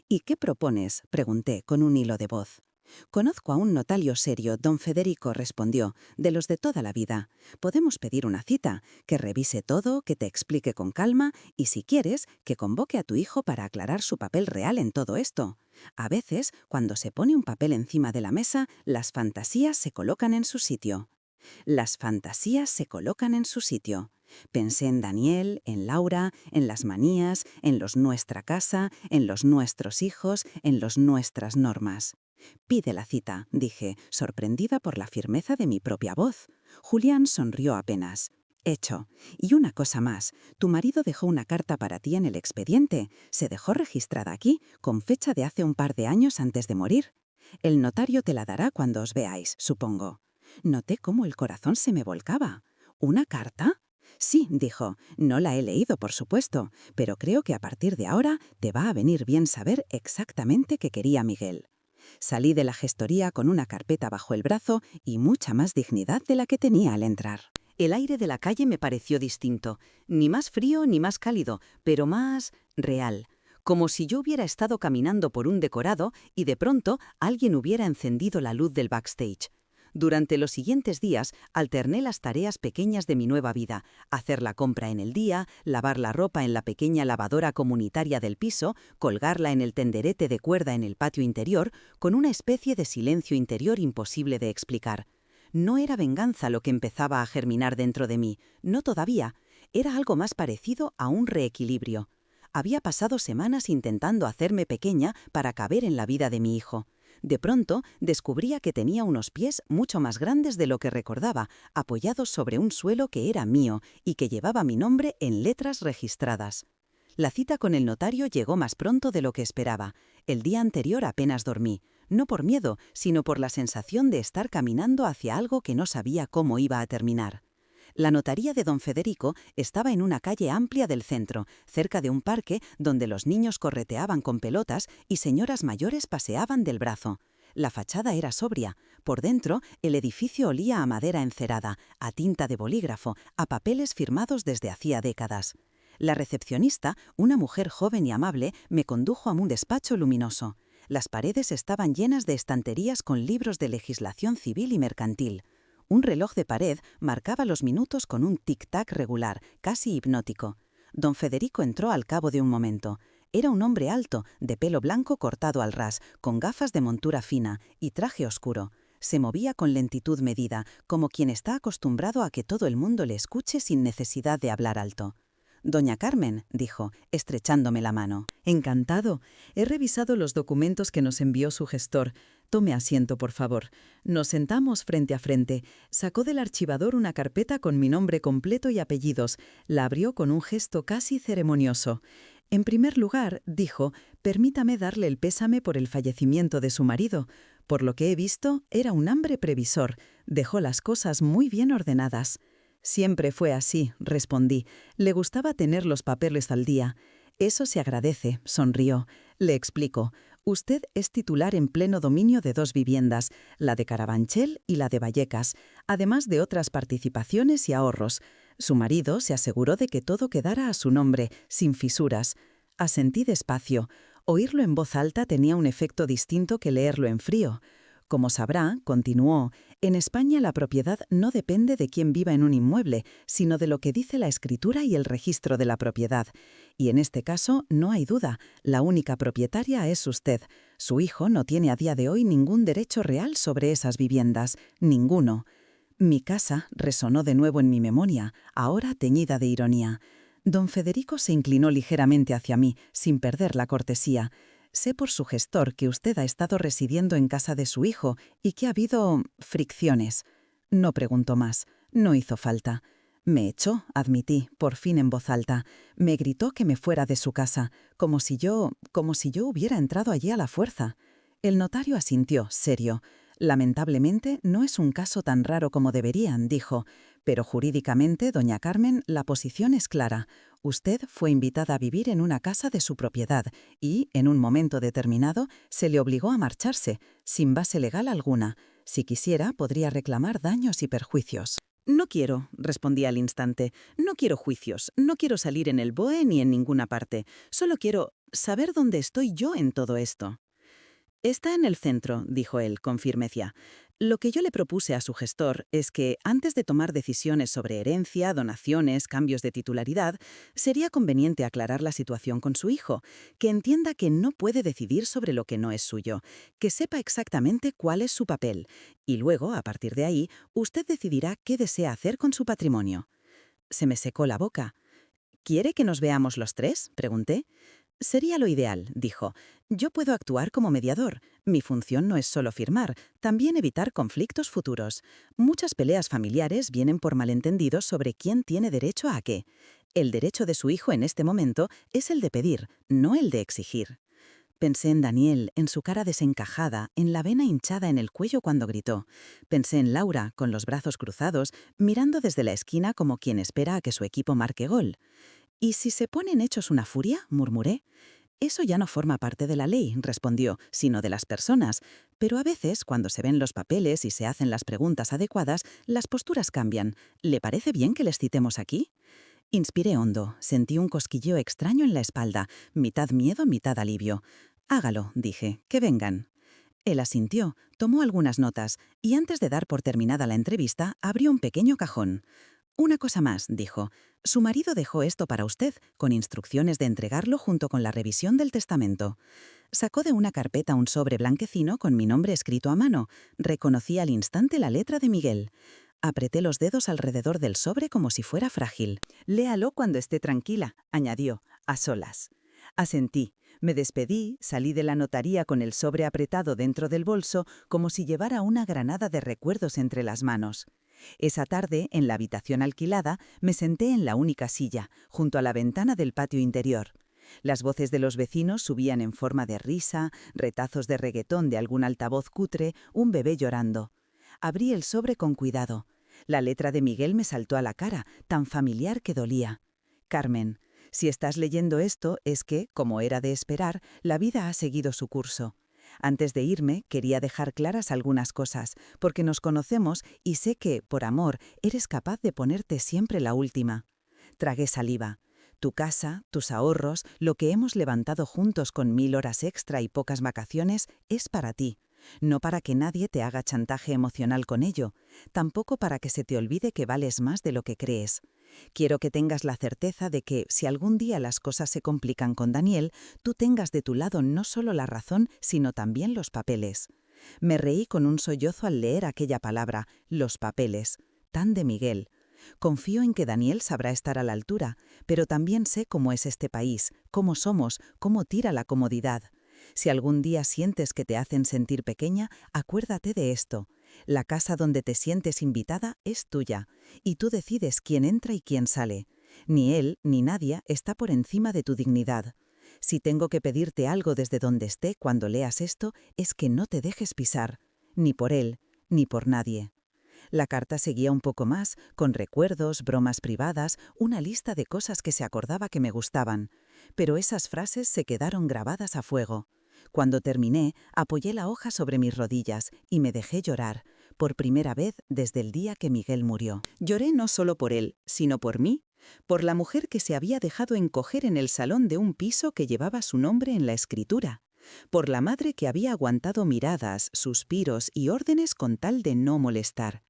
«¿Y qué propones?», pregunté con un hilo de voz. «Conozco a un notario serio», don Federico respondió, «de los de toda la vida. Podemos pedir una cita, que revise todo, que te explique con calma y, si quieres, que convoque a tu hijo para aclarar su papel real en todo esto. A veces, cuando se pone un papel encima de la mesa, las fantasías se colocan en su sitio». Las fantasías se colocan en su sitio. Pensé en Daniel, en Laura, en las manías, en los nuestra casa, en los nuestros hijos, en los nuestras normas. «Pide la cita», dije, sorprendida por la firmeza de mi propia voz. Julián sonrió apenas. «Hecho. Y una cosa más. Tu marido dejó una carta para ti en el expediente. Se dejó registrada aquí, con fecha de hace un par de años antes de morir. El notario te la dará cuando os veáis, supongo». Noté cómo el corazón se me volcaba. «¿Una carta?» «Sí», dijo, «no la he leído, por supuesto, pero creo que a partir de ahora te va a venir bien saber exactamente qué quería Miguel». Salí de la gestoría con una carpeta bajo el brazo y mucha más dignidad de la que tenía al entrar. El aire de la calle me pareció distinto, ni más frío ni más cálido, pero más real, como si yo hubiera estado caminando por un decorado y de pronto alguien hubiera encendido la luz del backstage. Durante los siguientes días alterné las tareas pequeñas de mi nueva vida: hacer la compra en el día, lavar la ropa en la pequeña lavadora comunitaria del piso, colgarla en el tenderete de cuerda en el patio interior, con una especie de silencio interior imposible de explicar. No era venganza lo que empezaba a germinar dentro de mí, no todavía. Era algo más parecido a un reequilibrio. Había pasado semanas intentando hacerme pequeña para caber en la vida de mi hijo. De pronto descubría que tenía unos pies mucho más grandes de lo que recordaba, apoyados sobre un suelo que era mío y que llevaba mi nombre en letras registradas. La cita con el notario llegó más pronto de lo que esperaba. El día anterior apenas dormí, no por miedo, sino por la sensación de estar caminando hacia algo que no sabía cómo iba a terminar. La notaría de don Federico estaba en una calle amplia del centro, cerca de un parque donde los niños correteaban con pelotas y señoras mayores paseaban del brazo. La fachada era sobria. Por dentro, el edificio olía a madera encerada, a tinta de bolígrafo, a papeles firmados desde hacía décadas. La recepcionista, una mujer joven y amable, me condujo a un despacho luminoso. Las paredes estaban llenas de estanterías con libros de legislación civil y mercantil. Un reloj de pared marcaba los minutos con un tic-tac regular, casi hipnótico. Don Federico entró al cabo de un momento. Era un hombre alto, de pelo blanco cortado al ras, con gafas de montura fina y traje oscuro. Se movía con lentitud medida, como quien está acostumbrado a que todo el mundo le escuche sin necesidad de hablar alto. «Doña Carmen», dijo, estrechándome la mano. «Encantado. He revisado los documentos que nos envió su gestor. Tome asiento, por favor». Nos sentamos frente a frente. Sacó del archivador una carpeta con mi nombre completo y apellidos. La abrió con un gesto casi ceremonioso. «En primer lugar», dijo, «permítame darle el pésame por el fallecimiento de su marido. Por lo que he visto, era un hombre previsor. Dejó las cosas muy bien ordenadas». «Siempre fue así», respondí. «Le gustaba tener los papeles al día». «Eso se agradece», sonrió. «Le explico. Usted es titular en pleno dominio de 2 viviendas, la de Carabanchel y la de Vallecas, además de otras participaciones y ahorros. Su marido se aseguró de que todo quedara a su nombre, sin fisuras». Asentí despacio. Oírlo en voz alta tenía un efecto distinto que leerlo en frío. «Como sabrá», continuó, «en España la propiedad no depende de quién viva en un inmueble, sino de lo que dice la escritura y el registro de la propiedad. Y en este caso no hay duda, la única propietaria es usted. Su hijo no tiene a día de hoy ningún derecho real sobre esas viviendas, ninguno». Mi casa resonó de nuevo en mi memoria, ahora teñida de ironía. Don Federico se inclinó ligeramente hacia mí, sin perder la cortesía. «Sé por su gestor que usted ha estado residiendo en casa de su hijo y que ha habido fricciones». No preguntó más. No hizo falta. «Me echó», admití, por fin en voz alta. «Me gritó que me fuera de su casa, como si yo hubiera entrado allí a la fuerza». El notario asintió, serio. «Lamentablemente no es un caso tan raro como deberían», dijo. «Pero jurídicamente, doña Carmen, la posición es clara. Usted fue invitada a vivir en una casa de su propiedad y, en un momento determinado, se le obligó a marcharse, sin base legal alguna. Si quisiera, podría reclamar daños y perjuicios». «No quiero», respondí al instante. «No quiero juicios, no quiero salir en el BOE ni en ninguna parte. Solo quiero saber dónde estoy yo en todo esto». «Está en el centro», dijo él, con firmeza. «Lo que yo le propuse a su gestor es que, antes de tomar decisiones sobre herencia, donaciones, cambios de titularidad, sería conveniente aclarar la situación con su hijo, que entienda que no puede decidir sobre lo que no es suyo, que sepa exactamente cuál es su papel, y luego, a partir de ahí, usted decidirá qué desea hacer con su patrimonio». Se me secó la boca. «¿Quiere que nos veamos los 3?», pregunté. «Sería lo ideal», dijo. «Yo puedo actuar como mediador. Mi función no es solo firmar, también evitar conflictos futuros. Muchas peleas familiares vienen por malentendidos sobre quién tiene derecho a qué. El derecho de su hijo en este momento es el de pedir, no el de exigir». Pensé en Daniel, en su cara desencajada, en la vena hinchada en el cuello cuando gritó. Pensé en Laura, con los brazos cruzados, mirando desde la esquina como quien espera a que su equipo marque gol. «¿Y si se ponen hechos una furia?», murmuré. «Eso ya no forma parte de la ley», respondió, «sino de las personas. Pero a veces, cuando se ven los papeles y se hacen las preguntas adecuadas, las posturas cambian. ¿Le parece bien que les citemos aquí?». Inspiré hondo, sentí un cosquilleo extraño en la espalda, mitad miedo, mitad alivio. «Hágalo», dije, «que vengan». Él asintió, tomó algunas notas y antes de dar por terminada la entrevista, abrió un pequeño cajón. «Una cosa más», dijo. «Su marido dejó esto para usted, con instrucciones de entregarlo junto con la revisión del testamento». Sacó de una carpeta un sobre blanquecino con mi nombre escrito a mano. Reconocí al instante la letra de Miguel. Apreté los dedos alrededor del sobre como si fuera frágil. «Léalo cuando esté tranquila», añadió, a solas. Asentí. Me despedí, salí de la notaría con el sobre apretado dentro del bolso como si llevara una granada de recuerdos entre las manos. Esa tarde, en la habitación alquilada, me senté en la única silla, junto a la ventana del patio interior. Las voces de los vecinos subían en forma de risa, retazos de reggaetón de algún altavoz cutre, un bebé llorando. Abrí el sobre con cuidado. La letra de Miguel me saltó a la cara, tan familiar que dolía. «Carmen, si estás leyendo esto es que, como era de esperar, la vida ha seguido su curso. Antes de irme, quería dejar claras algunas cosas, porque nos conocemos y sé que, por amor, eres capaz de ponerte siempre la última. Tragué saliva. Tu casa, tus ahorros, lo que hemos levantado juntos con 1000 horas extra y pocas vacaciones, es para ti. No para que nadie te haga chantaje emocional con ello, tampoco para que se te olvide que vales más de lo que crees. Quiero que tengas la certeza de que, si algún día las cosas se complican con Daniel, tú tengas de tu lado no solo la razón, sino también los papeles. Me reí con un sollozo al leer aquella palabra, los papeles, tan de Miguel. Confío en que Daniel sabrá estar a la altura, pero también sé cómo es este país, cómo somos, cómo tira la comodidad. Si algún día sientes que te hacen sentir pequeña, acuérdate de esto. La casa donde te sientes invitada es tuya, y tú decides quién entra y quién sale. Ni él ni nadie está por encima de tu dignidad. Si tengo que pedirte algo desde donde esté cuando leas esto, es que no te dejes pisar, ni por él, ni por nadie. La carta seguía un poco más, con recuerdos, bromas privadas, una lista de cosas que se acordaba que me gustaban. Pero esas frases se quedaron grabadas a fuego. Cuando terminé, apoyé la hoja sobre mis rodillas y me dejé llorar, por primera vez desde el día que Miguel murió. Lloré no solo por él, sino por mí, por la mujer que se había dejado encoger en el salón de un piso que llevaba su nombre en la escritura, por la madre que había aguantado miradas, suspiros y órdenes con tal de no molestar.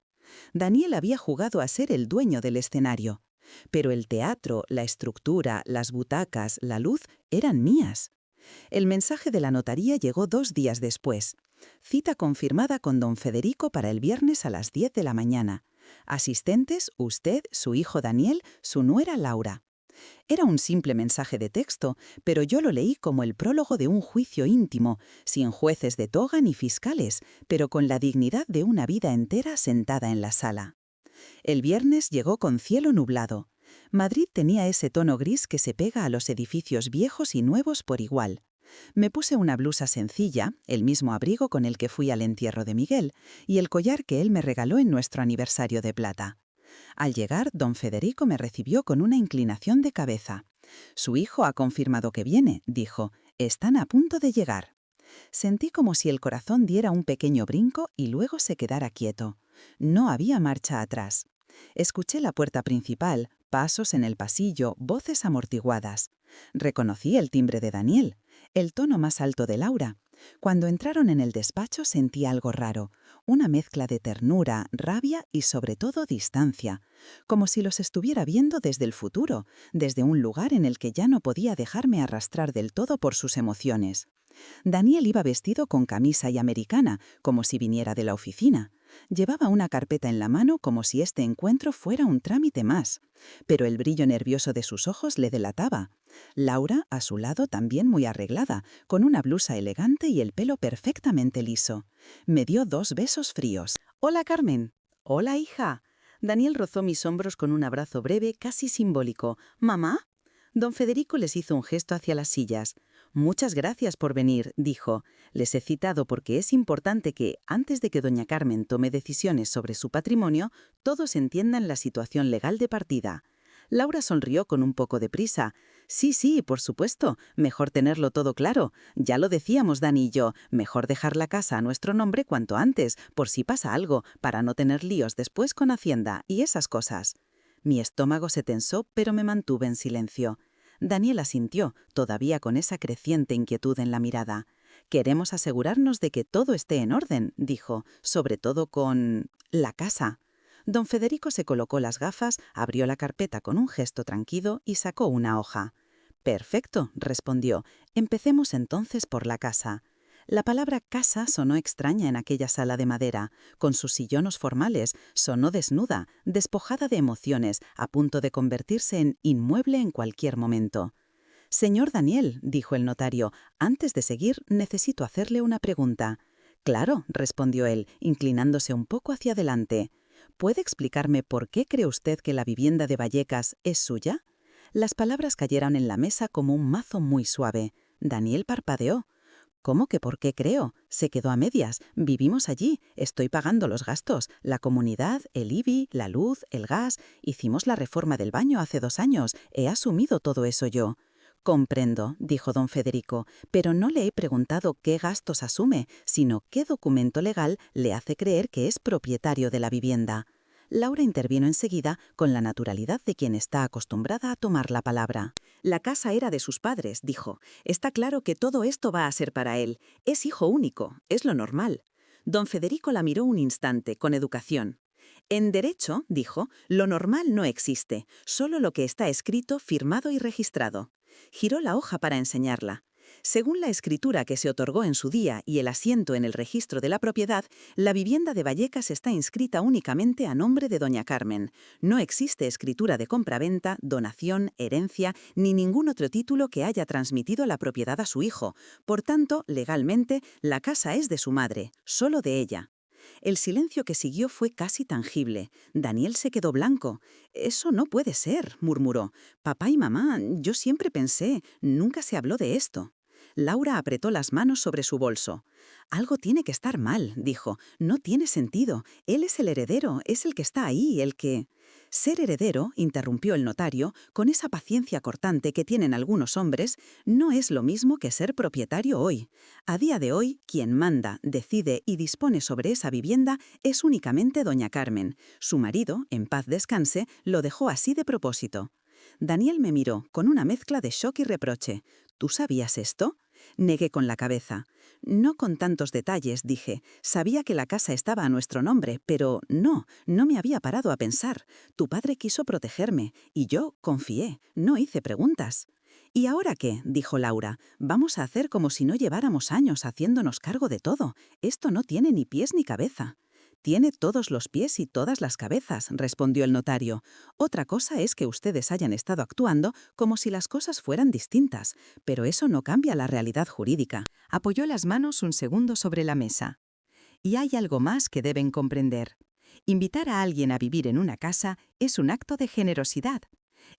Daniel había jugado a ser el dueño del escenario, pero el teatro, la estructura, las butacas, la luz eran mías. El mensaje de la notaría llegó 2 días después. Cita confirmada con don Federico para el viernes a las 10 de la mañana. Asistentes, usted, su hijo Daniel, su nuera Laura. Era un simple mensaje de texto, pero yo lo leí como el prólogo de un juicio íntimo, sin jueces de toga ni fiscales, pero con la dignidad de una vida entera sentada en la sala. El viernes llegó con cielo nublado. Madrid tenía ese tono gris que se pega a los edificios viejos y nuevos por igual. Me puse una blusa sencilla, el mismo abrigo con el que fui al entierro de Miguel, y el collar que él me regaló en nuestro aniversario de plata. Al llegar, don Federico me recibió con una inclinación de cabeza. «Su hijo ha confirmado que viene», dijo. «Están a punto de llegar». Sentí como si el corazón diera un pequeño brinco y luego se quedara quieto. No había marcha atrás. Escuché la puerta principal, pasos en el pasillo, voces amortiguadas. Reconocí el timbre de Daniel, el tono más alto de Laura. Cuando entraron en el despacho sentí algo raro, una mezcla de ternura, rabia y sobre todo distancia, como si los estuviera viendo desde el futuro, desde un lugar en el que ya no podía dejarme arrastrar del todo por sus emociones. Daniel iba vestido con camisa y americana, como si viniera de la oficina. Llevaba una carpeta en la mano como si este encuentro fuera un trámite más. Pero el brillo nervioso de sus ojos le delataba. Laura, a su lado, también muy arreglada, con una blusa elegante y el pelo perfectamente liso. Me dio 2 besos fríos. «Hola, Carmen». «Hola, hija». Daniel rozó mis hombros con un abrazo breve, casi simbólico. «¿Mamá?» Don Federico les hizo un gesto hacia las sillas. «Muchas gracias por venir», dijo. «Les he citado porque es importante que, antes de que doña Carmen tome decisiones sobre su patrimonio, todos entiendan la situación legal de partida». Laura sonrió con un poco de prisa. «Sí, por supuesto. Mejor tenerlo todo claro. Ya lo decíamos Dani y yo, mejor dejar la casa a nuestro nombre cuanto antes, por si pasa algo, para no tener líos después con Hacienda y esas cosas». Mi estómago se tensó, pero me mantuve en silencio. Daniel asintió, todavía con esa creciente inquietud en la mirada. «Queremos asegurarnos de que todo esté en orden», dijo, «sobre todo con la casa». Don Federico se colocó las gafas, abrió la carpeta con un gesto tranquilo y sacó una hoja. «Perfecto», respondió. «Empecemos entonces por la casa». La palabra casa sonó extraña en aquella sala de madera. Con sus sillones formales, sonó desnuda, despojada de emociones, a punto de convertirse en inmueble en cualquier momento. «Señor Daniel», dijo el notario, «antes de seguir necesito hacerle una pregunta». «Claro», respondió él, inclinándose un poco hacia adelante. «¿Puede explicarme por qué cree usted que la vivienda de Vallecas es suya?» Las palabras cayeron en la mesa como un mazo muy suave. Daniel parpadeó. «¿Cómo que por qué creo? Se quedó a medias. Vivimos allí. Estoy pagando los gastos. La comunidad, el IBI, la luz, el gas. Hicimos la reforma del baño hace 2 años. He asumido todo eso yo». Comprendo, dijo don Federico, pero no le he preguntado qué gastos asume, sino qué documento legal le hace creer que es propietario de la vivienda. Laura intervino enseguida con la naturalidad de quien está acostumbrada a tomar la palabra. La casa era de sus padres, dijo. Está claro que todo esto va a ser para él. Es hijo único, es lo normal. Don Federico la miró un instante, con educación. En derecho, dijo, lo normal no existe, solo lo que está escrito, firmado y registrado. Giró la hoja para enseñarla. Según la escritura que se otorgó en su día y el asiento en el registro de la propiedad, la vivienda de Vallecas está inscrita únicamente a nombre de doña Carmen. No existe escritura de compraventa, donación, herencia, ni ningún otro título que haya transmitido la propiedad a su hijo. Por tanto, legalmente, la casa es de su madre, solo de ella. El silencio que siguió fue casi tangible. Daniel se quedó blanco. «Eso no puede ser», murmuró. «Papá y mamá, yo siempre pensé, nunca se habló de esto». Laura apretó las manos sobre su bolso. «Algo tiene que estar mal», dijo. «No tiene sentido. Él es el heredero, es el que está ahí, el que...» «Ser heredero», interrumpió el notario, con esa paciencia cortante que tienen algunos hombres, no es lo mismo que ser propietario hoy. A día de hoy, quien manda, decide y dispone sobre esa vivienda es únicamente doña Carmen. Su marido, en paz descanse, lo dejó así de propósito. Daniel me miró, con una mezcla de shock y reproche. «¿Tú sabías esto?» Negué con la cabeza. «No con tantos detalles», dije. «Sabía que la casa estaba a nuestro nombre, pero no me había parado a pensar. Tu padre quiso protegerme, y yo confié, no hice preguntas». «¿Y ahora qué?», dijo Laura. «Vamos a hacer como si no lleváramos años haciéndonos cargo de todo. Esto no tiene ni pies ni cabeza». «Tiene todos los pies y todas las cabezas», respondió el notario. «Otra cosa es que ustedes hayan estado actuando como si las cosas fueran distintas, pero eso no cambia la realidad jurídica». Apoyó las manos un segundo sobre la mesa. «Y hay algo más que deben comprender. Invitar a alguien a vivir en una casa es un acto de generosidad.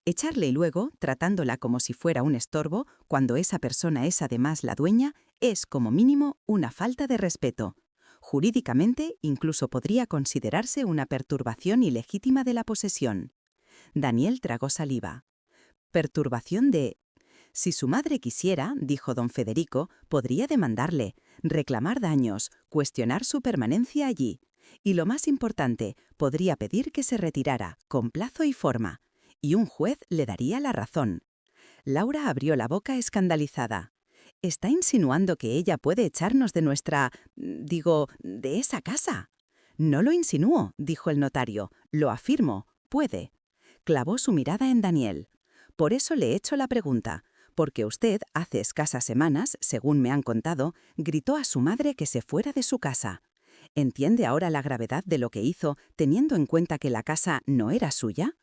Echarle y luego, tratándola como si fuera un estorbo, cuando esa persona es además la dueña, es, como mínimo, una falta de respeto. Jurídicamente, incluso podría considerarse una perturbación ilegítima de la posesión». Daniel tragó saliva. «Perturbación de...». «Si su madre quisiera», dijo don Federico, «podría demandarle, reclamar daños, cuestionar su permanencia allí. Y lo más importante, podría pedir que se retirara, con plazo y forma. Y un juez le daría la razón». Laura abrió la boca escandalizada. «¿Está insinuando que ella puede echarnos de de esa casa?» «No lo insinúo», dijo el notario. «Lo afirmo. Puede». Clavó su mirada en Daniel. «Por eso le he hecho la pregunta. Porque usted, hace escasas semanas, según me han contado, gritó a su madre que se fuera de su casa. ¿Entiende ahora la gravedad de lo que hizo, teniendo en cuenta que la casa no era suya?»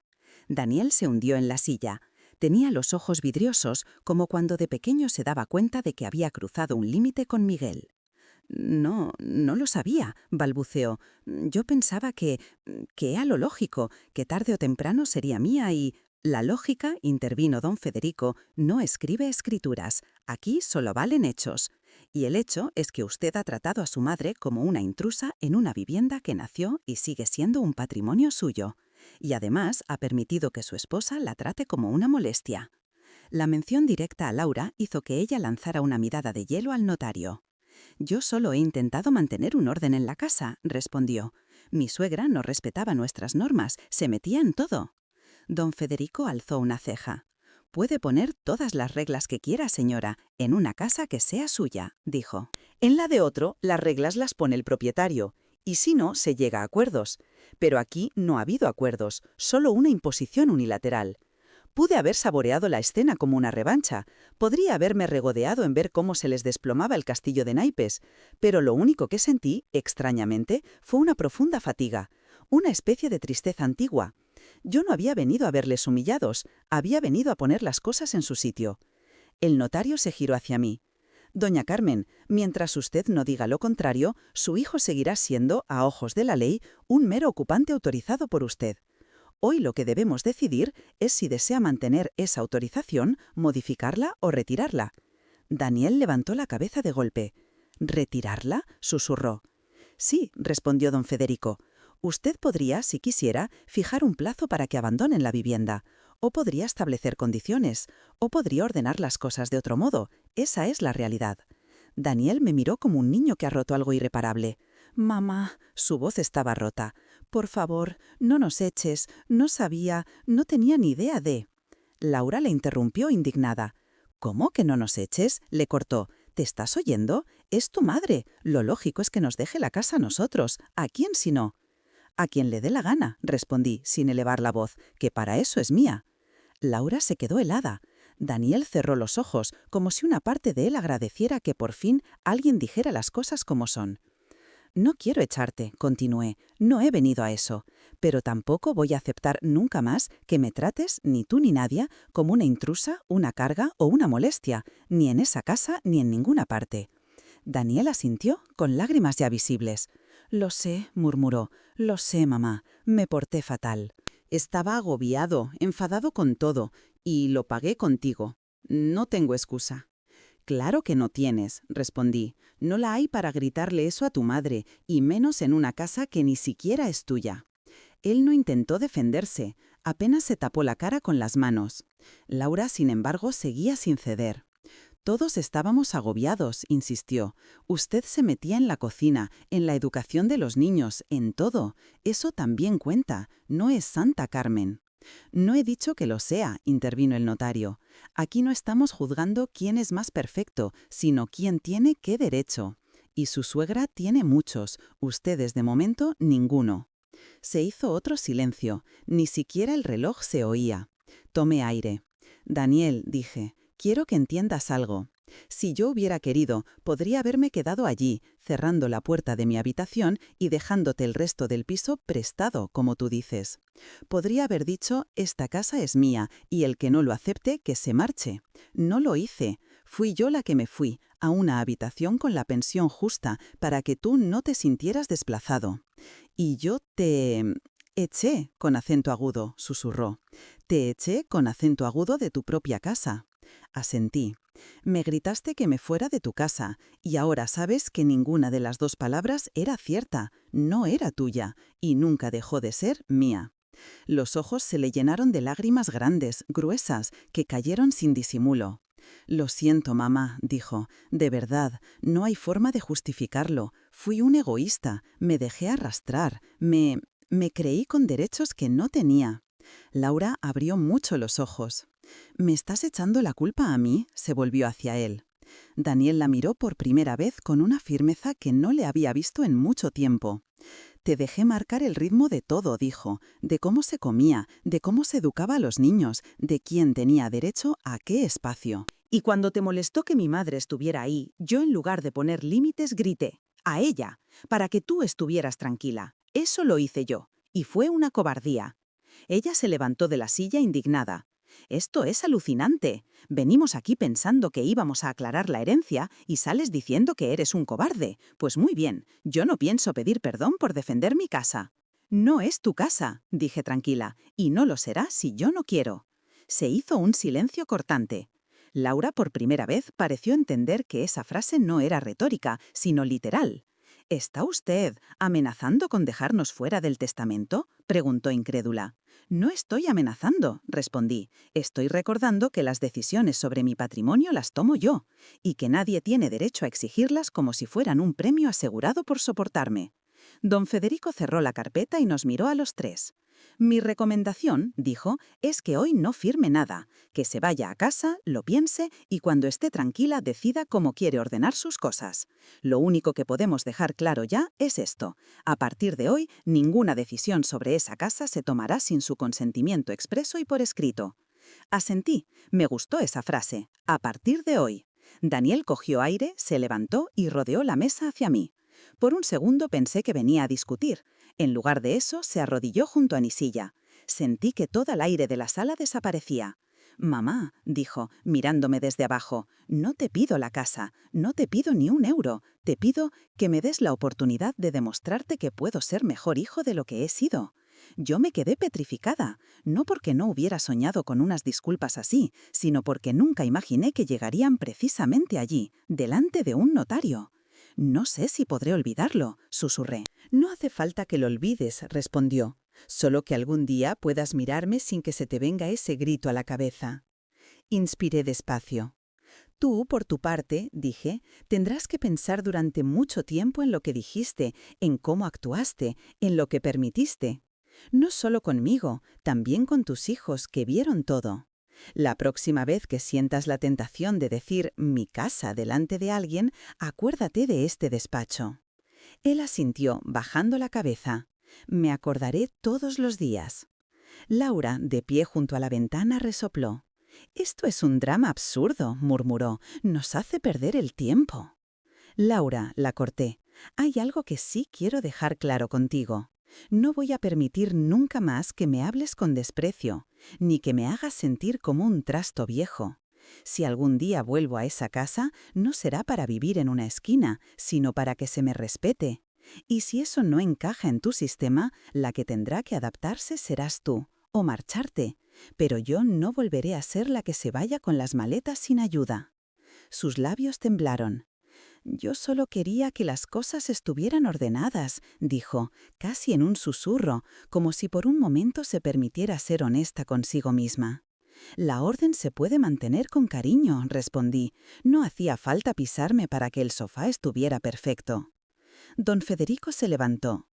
Daniel se hundió en la silla. Tenía los ojos vidriosos, como cuando de pequeño se daba cuenta de que había cruzado un límite con Miguel. «No lo sabía», balbuceó. «Yo pensaba que era lo lógico, que tarde o temprano sería mía y...». «La lógica», intervino don Federico, «no escribe escrituras. Aquí solo valen hechos. Y el hecho es que usted ha tratado a su madre como una intrusa en una vivienda que nació y sigue siendo un patrimonio suyo. Y además ha permitido que su esposa la trate como una molestia». La mención directa a Laura hizo que ella lanzara una mirada de hielo al notario. «Yo solo he intentado mantener un orden en la casa», respondió. «Mi suegra no respetaba nuestras normas, se metía en todo». Don Federico alzó una ceja. «Puede poner todas las reglas que quiera, señora, en una casa que sea suya», dijo. «En la de otro, las reglas las pone el propietario, y si no, se llega a acuerdos. Pero aquí no ha habido acuerdos, solo una imposición unilateral. Pude haber saboreado la escena como una revancha, podría haberme regodeado en ver cómo se les desplomaba el castillo de naipes, pero lo único que sentí, extrañamente, fue una profunda fatiga, una especie de tristeza antigua. Yo no había venido a verles humillados, había venido a poner las cosas en su sitio». El notario se giró hacia mí. «Doña Carmen, mientras usted no diga lo contrario, su hijo seguirá siendo, a ojos de la ley, un mero ocupante autorizado por usted. Hoy lo que debemos decidir es si desea mantener esa autorización, modificarla o retirarla». Daniel levantó la cabeza de golpe. «¿Retirarla?», susurró. «Sí», respondió don Federico. «Usted podría, si quisiera, fijar un plazo para que abandonen la vivienda. o podría establecer condiciones, o podría ordenar las cosas de otro modo. Esa es la realidad. Daniel me miró como un niño que ha roto algo irreparable. «Mamá», su voz estaba rota. «Por favor, no nos eches. No sabía, no tenía ni idea de...» Laura le interrumpió indignada. «¿Cómo que no nos eches?», le cortó. «¿Te estás oyendo? Es tu madre. Lo lógico es que nos deje la casa a nosotros. ¿A quién si no?» «A quien le dé la gana», respondí, sin elevar la voz, «que para eso es mía». Laura se quedó helada. Daniel cerró los ojos, como si una parte de él agradeciera que por fin alguien dijera las cosas como son. «No quiero echarte», continué, «no he venido a eso, pero tampoco voy a aceptar nunca más que me trates, ni tú ni Nadia, como una intrusa, una carga o una molestia, ni en esa casa ni en ninguna parte». Daniel asintió, con lágrimas ya visibles. «Lo sé», murmuró, «lo sé, mamá, me porté fatal». Estaba agobiado, enfadado con todo, y lo pagué contigo. No tengo excusa. «Claro que no tienes», respondí. «No la hay para gritarle eso a tu madre, y menos en una casa que ni siquiera es tuya». Él no intentó defenderse, apenas se tapó la cara con las manos. Laura, sin embargo, seguía sin ceder. «Todos estábamos agobiados», insistió. «Usted se metía en la cocina, en la educación de los niños, en todo. Eso también cuenta, no es Santa Carmen». «No he dicho que lo sea», intervino el notario. «Aquí no estamos juzgando quién es más perfecto, sino quién tiene qué derecho. Y su suegra tiene muchos, ustedes de momento ninguno». Se hizo otro silencio, ni siquiera el reloj se oía. Tomé aire. «Daniel», dije, «quiero que entiendas algo. Si yo hubiera querido, podría haberme quedado allí, cerrando la puerta de mi habitación y dejándote el resto del piso prestado, como tú dices. Podría haber dicho, esta casa es mía, y el que no lo acepte, que se marche. No lo hice. Fui yo la que me fui, a una habitación con la pensión justa, para que tú no te sintieras desplazado. Y yo te... eché, con acento agudo», susurró. «Te eché con acento agudo de tu propia casa». Asentí. «Me gritaste que me fuera de tu casa, y ahora sabes que ninguna de las dos palabras era cierta, no era tuya, y nunca dejó de ser mía». Los ojos se le llenaron de lágrimas grandes, gruesas, que cayeron sin disimulo. «Lo siento, mamá», dijo, «de verdad, no hay forma de justificarlo. Fui un egoísta, me dejé arrastrar, me creí con derechos que no tenía». Laura abrió mucho los ojos. «¿Me estás echando la culpa a mí?», se volvió hacia él. Daniel la miró por primera vez con una firmeza que no le había visto en mucho tiempo. «Te dejé marcar el ritmo de todo», dijo, «de cómo se comía, de cómo se educaba a los niños, de quién tenía derecho a qué espacio. Y cuando te molestó que mi madre estuviera ahí, yo en lugar de poner límites grité, a ella, para que tú estuvieras tranquila. Eso lo hice yo, y fue una cobardía». Ella se levantó de la silla indignada. «Esto es alucinante. Venimos aquí pensando que íbamos a aclarar la herencia y sales diciendo que eres un cobarde. Pues muy bien, yo no pienso pedir perdón por defender mi casa». «No es tu casa», dije tranquila, «y no lo será si yo no quiero». Se hizo un silencio cortante. Laura por primera vez pareció entender que esa frase no era retórica, sino literal. «¿Está usted amenazando con dejarnos fuera del testamento?», preguntó incrédula. «No estoy amenazando», respondí. «Estoy recordando que las decisiones sobre mi patrimonio las tomo yo, y que nadie tiene derecho a exigirlas como si fueran un premio asegurado por soportarme». Don Federico cerró la carpeta y nos miró a los tres. «Mi recomendación», dijo, «es que hoy no firme nada, que se vaya a casa, lo piense y cuando esté tranquila decida cómo quiere ordenar sus cosas. Lo único que podemos dejar claro ya es esto. A partir de hoy, ninguna decisión sobre esa casa se tomará sin su consentimiento expreso y por escrito». Asentí. Me gustó esa frase. «A partir de hoy». Daniel cogió aire, se levantó y rodeó la mesa hacia mí. Por un segundo pensé que venía a discutir. En lugar de eso, se arrodilló junto a mi silla. Sentí que todo el aire de la sala desaparecía. «Mamá», dijo, mirándome desde abajo, «no te pido la casa, no te pido ni un euro, te pido que me des la oportunidad de demostrarte que puedo ser mejor hijo de lo que he sido». Yo me quedé petrificada, no porque no hubiera soñado con unas disculpas así, sino porque nunca imaginé que llegarían precisamente allí, delante de un notario. «No sé si podré olvidarlo», susurré. «No hace falta que lo olvides», respondió. Solo que algún día puedas mirarme sin que se te venga ese grito a la cabeza. Inspiré despacio. Tú, por tu parte, dije, tendrás que pensar durante mucho tiempo en lo que dijiste, en cómo actuaste, en lo que permitiste. No solo conmigo, también con tus hijos, que vieron todo. La próxima vez que sientas la tentación de decir «mi casa» delante de alguien, acuérdate de este despacho. Él asintió, bajando la cabeza. Me acordaré todos los días. Laura, de pie junto a la ventana, resopló. «Esto es un drama absurdo», murmuró. «Nos hace perder el tiempo». «Laura», la corté, «hay algo que sí quiero dejar claro contigo. No voy a permitir nunca más que me hables con desprecio, ni que me hagas sentir como un trasto viejo. Si algún día vuelvo a esa casa, no será para vivir en una esquina, sino para que se me respete. Y si eso no encaja en tu sistema, la que tendrá que adaptarse serás tú, o marcharte. Pero yo no volveré a ser la que se vaya con las maletas sin ayuda». Sus labios temblaron. «Yo solo quería que las cosas estuvieran ordenadas», dijo, casi en un susurro, como si por un momento se permitiera ser honesta consigo misma. «La orden se puede mantener con cariño», respondí. «No hacía falta pisarme para que el sofá estuviera perfecto». Don Federico se levantó.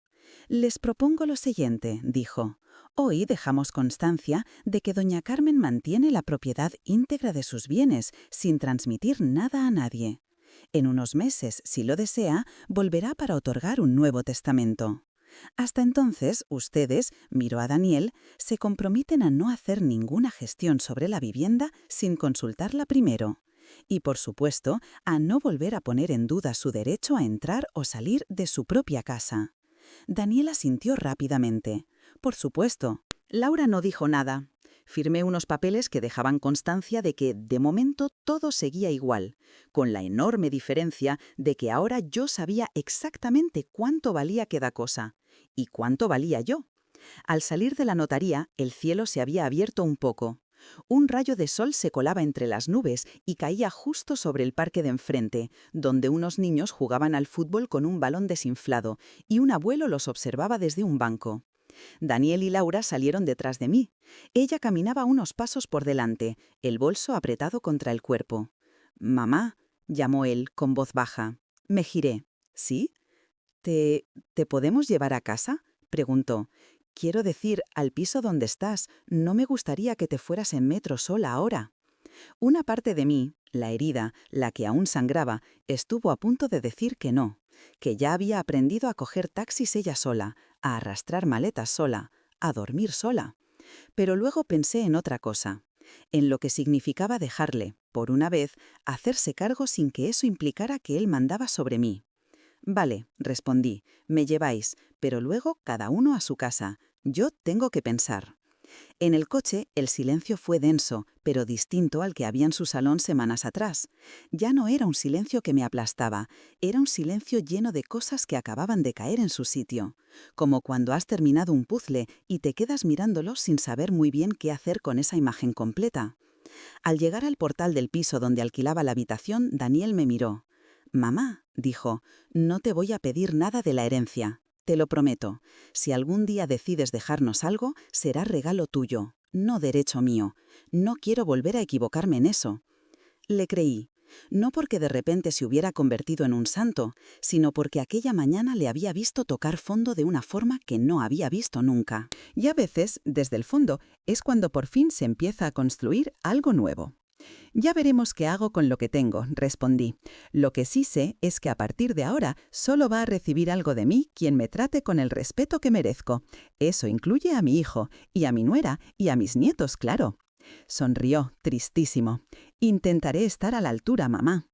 «Les propongo lo siguiente», dijo. «Hoy dejamos constancia de que doña Carmen mantiene la propiedad íntegra de sus bienes, sin transmitir nada a nadie. En unos meses, si lo desea, volverá para otorgar un nuevo testamento. Hasta entonces, ustedes», miró a Daniel, «se comprometen a no hacer ninguna gestión sobre la vivienda sin consultarla primero. Y, por supuesto, a no volver a poner en duda su derecho a entrar o salir de su propia casa». Daniel asintió rápidamente. «Por supuesto». Laura no dijo nada. Firmé unos papeles que dejaban constancia de que, de momento, todo seguía igual, con la enorme diferencia de que ahora yo sabía exactamente cuánto valía cada cosa. ¿Y cuánto valía yo? Al salir de la notaría, el cielo se había abierto un poco. Un rayo de sol se colaba entre las nubes y caía justo sobre el parque de enfrente, donde unos niños jugaban al fútbol con un balón desinflado, y un abuelo los observaba desde un banco. Daniel y Laura salieron detrás de mí. Ella caminaba unos pasos por delante, el bolso apretado contra el cuerpo. «Mamá», llamó él con voz baja. Me giré. «¿Sí? ¿Te podemos llevar a casa?», preguntó. «Quiero decir, al piso donde estás. No me gustaría que te fueras en metro sola ahora». Una parte de mí, la herida, la que aún sangraba, estuvo a punto de decir que no, que ya había aprendido a coger taxis ella sola, a arrastrar maletas sola, a dormir sola. Pero luego pensé en otra cosa, en lo que significaba dejarle, por una vez, hacerse cargo sin que eso implicara que él mandaba sobre mí. «Vale», respondí, «me lleváis, pero luego cada uno a su casa. Yo tengo que pensar». En el coche el silencio fue denso, pero distinto al que había en su salón semanas atrás. Ya no era un silencio que me aplastaba, era un silencio lleno de cosas que acababan de caer en su sitio. Como cuando has terminado un puzzle y te quedas mirándolo sin saber muy bien qué hacer con esa imagen completa. Al llegar al portal del piso donde alquilaba la habitación, Daniel me miró. «Mamá», dijo, «no te voy a pedir nada de la herencia. Te lo prometo. Si algún día decides dejarnos algo, será regalo tuyo, no derecho mío. No quiero volver a equivocarme en eso». Le creí. No porque de repente se hubiera convertido en un santo, sino porque aquella mañana le había visto tocar fondo de una forma que no había visto nunca. Y a veces, desde el fondo, es cuando por fin se empieza a construir algo nuevo. «Ya veremos qué hago con lo que tengo», respondí. «Lo que sí sé es que a partir de ahora solo va a recibir algo de mí quien me trate con el respeto que merezco. Eso incluye a mi hijo, y a mi nuera, y a mis nietos, claro». Sonrió, tristísimo. «Intentaré estar a la altura, mamá».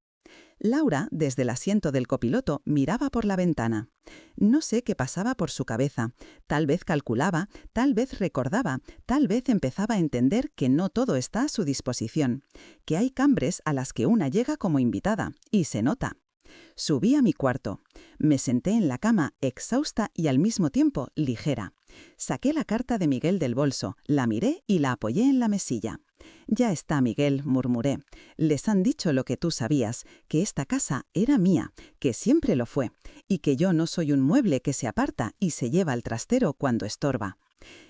Laura, desde el asiento del copiloto, miraba por la ventana. No sé qué pasaba por su cabeza. Tal vez calculaba, tal vez recordaba, tal vez empezaba a entender que no todo está a su disposición, que hay cambres a las que una llega como invitada, y se nota. Subí a mi cuarto. Me senté en la cama, exhausta y al mismo tiempo ligera. Saqué la carta de Miguel del bolso, la miré y la apoyé en la mesilla. «Ya está, Miguel», murmuré. «Les han dicho lo que tú sabías, que esta casa era mía, que siempre lo fue, y que yo no soy un mueble que se aparta y se lleva al trastero cuando estorba.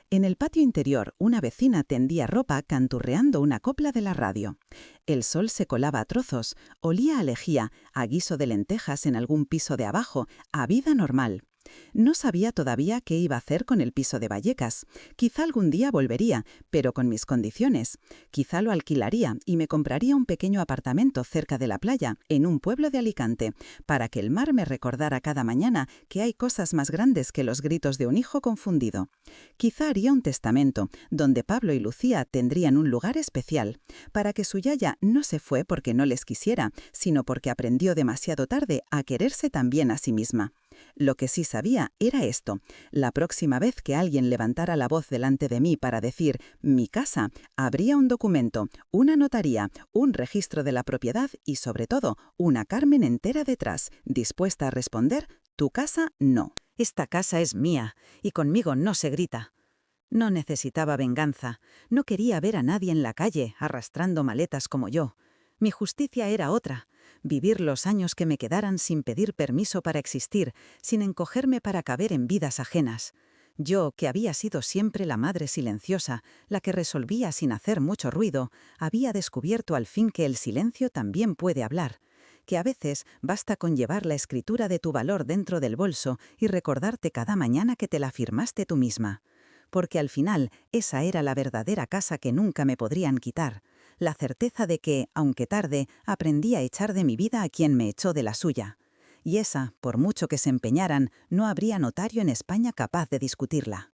En el patio interior, una vecina tendía ropa canturreando una copla de la radio. El sol se colaba a trozos, olía a lejía, a guiso de lentejas en algún piso de abajo, a vida normal. No sabía todavía qué iba a hacer con el piso de Vallecas. Quizá algún día volvería, pero con mis condiciones. Quizá lo alquilaría y me compraría un pequeño apartamento cerca de la playa, en un pueblo de Alicante, para que el mar me recordara cada mañana que hay cosas más grandes que los gritos de un hijo confundido. Quizá haría un testamento, donde Pablo y Lucía tendrían un lugar especial, para que su yaya no se fue porque no les quisiera, sino porque aprendió demasiado tarde a quererse también a sí misma. Lo que sí sabía era esto: la próxima vez que alguien levantara la voz delante de mí para decir «mi casa», habría un documento, una notaría, un registro de la propiedad y, sobre todo, una Carmen entera detrás, dispuesta a responder «tu casa no». Esta casa es mía, y conmigo no se grita. No necesitaba venganza, no quería ver a nadie en la calle arrastrando maletas como yo. Mi justicia era otra: vivir los años que me quedaran sin pedir permiso para existir, sin encogerme para caber en vidas ajenas. Yo, que había sido siempre la madre silenciosa, la que resolvía sin hacer mucho ruido, había descubierto al fin que el silencio también puede hablar, que a veces basta con llevar la escritura de tu valor dentro del bolso y recordarte cada mañana que te la firmaste tú misma. Porque al final esa era la verdadera casa que nunca me podrían quitar, la certeza de que, aunque tarde, aprendí a echar de mi vida a quien me echó de la suya. Y esa, por mucho que se empeñaran, no habría notario en España capaz de discutirla.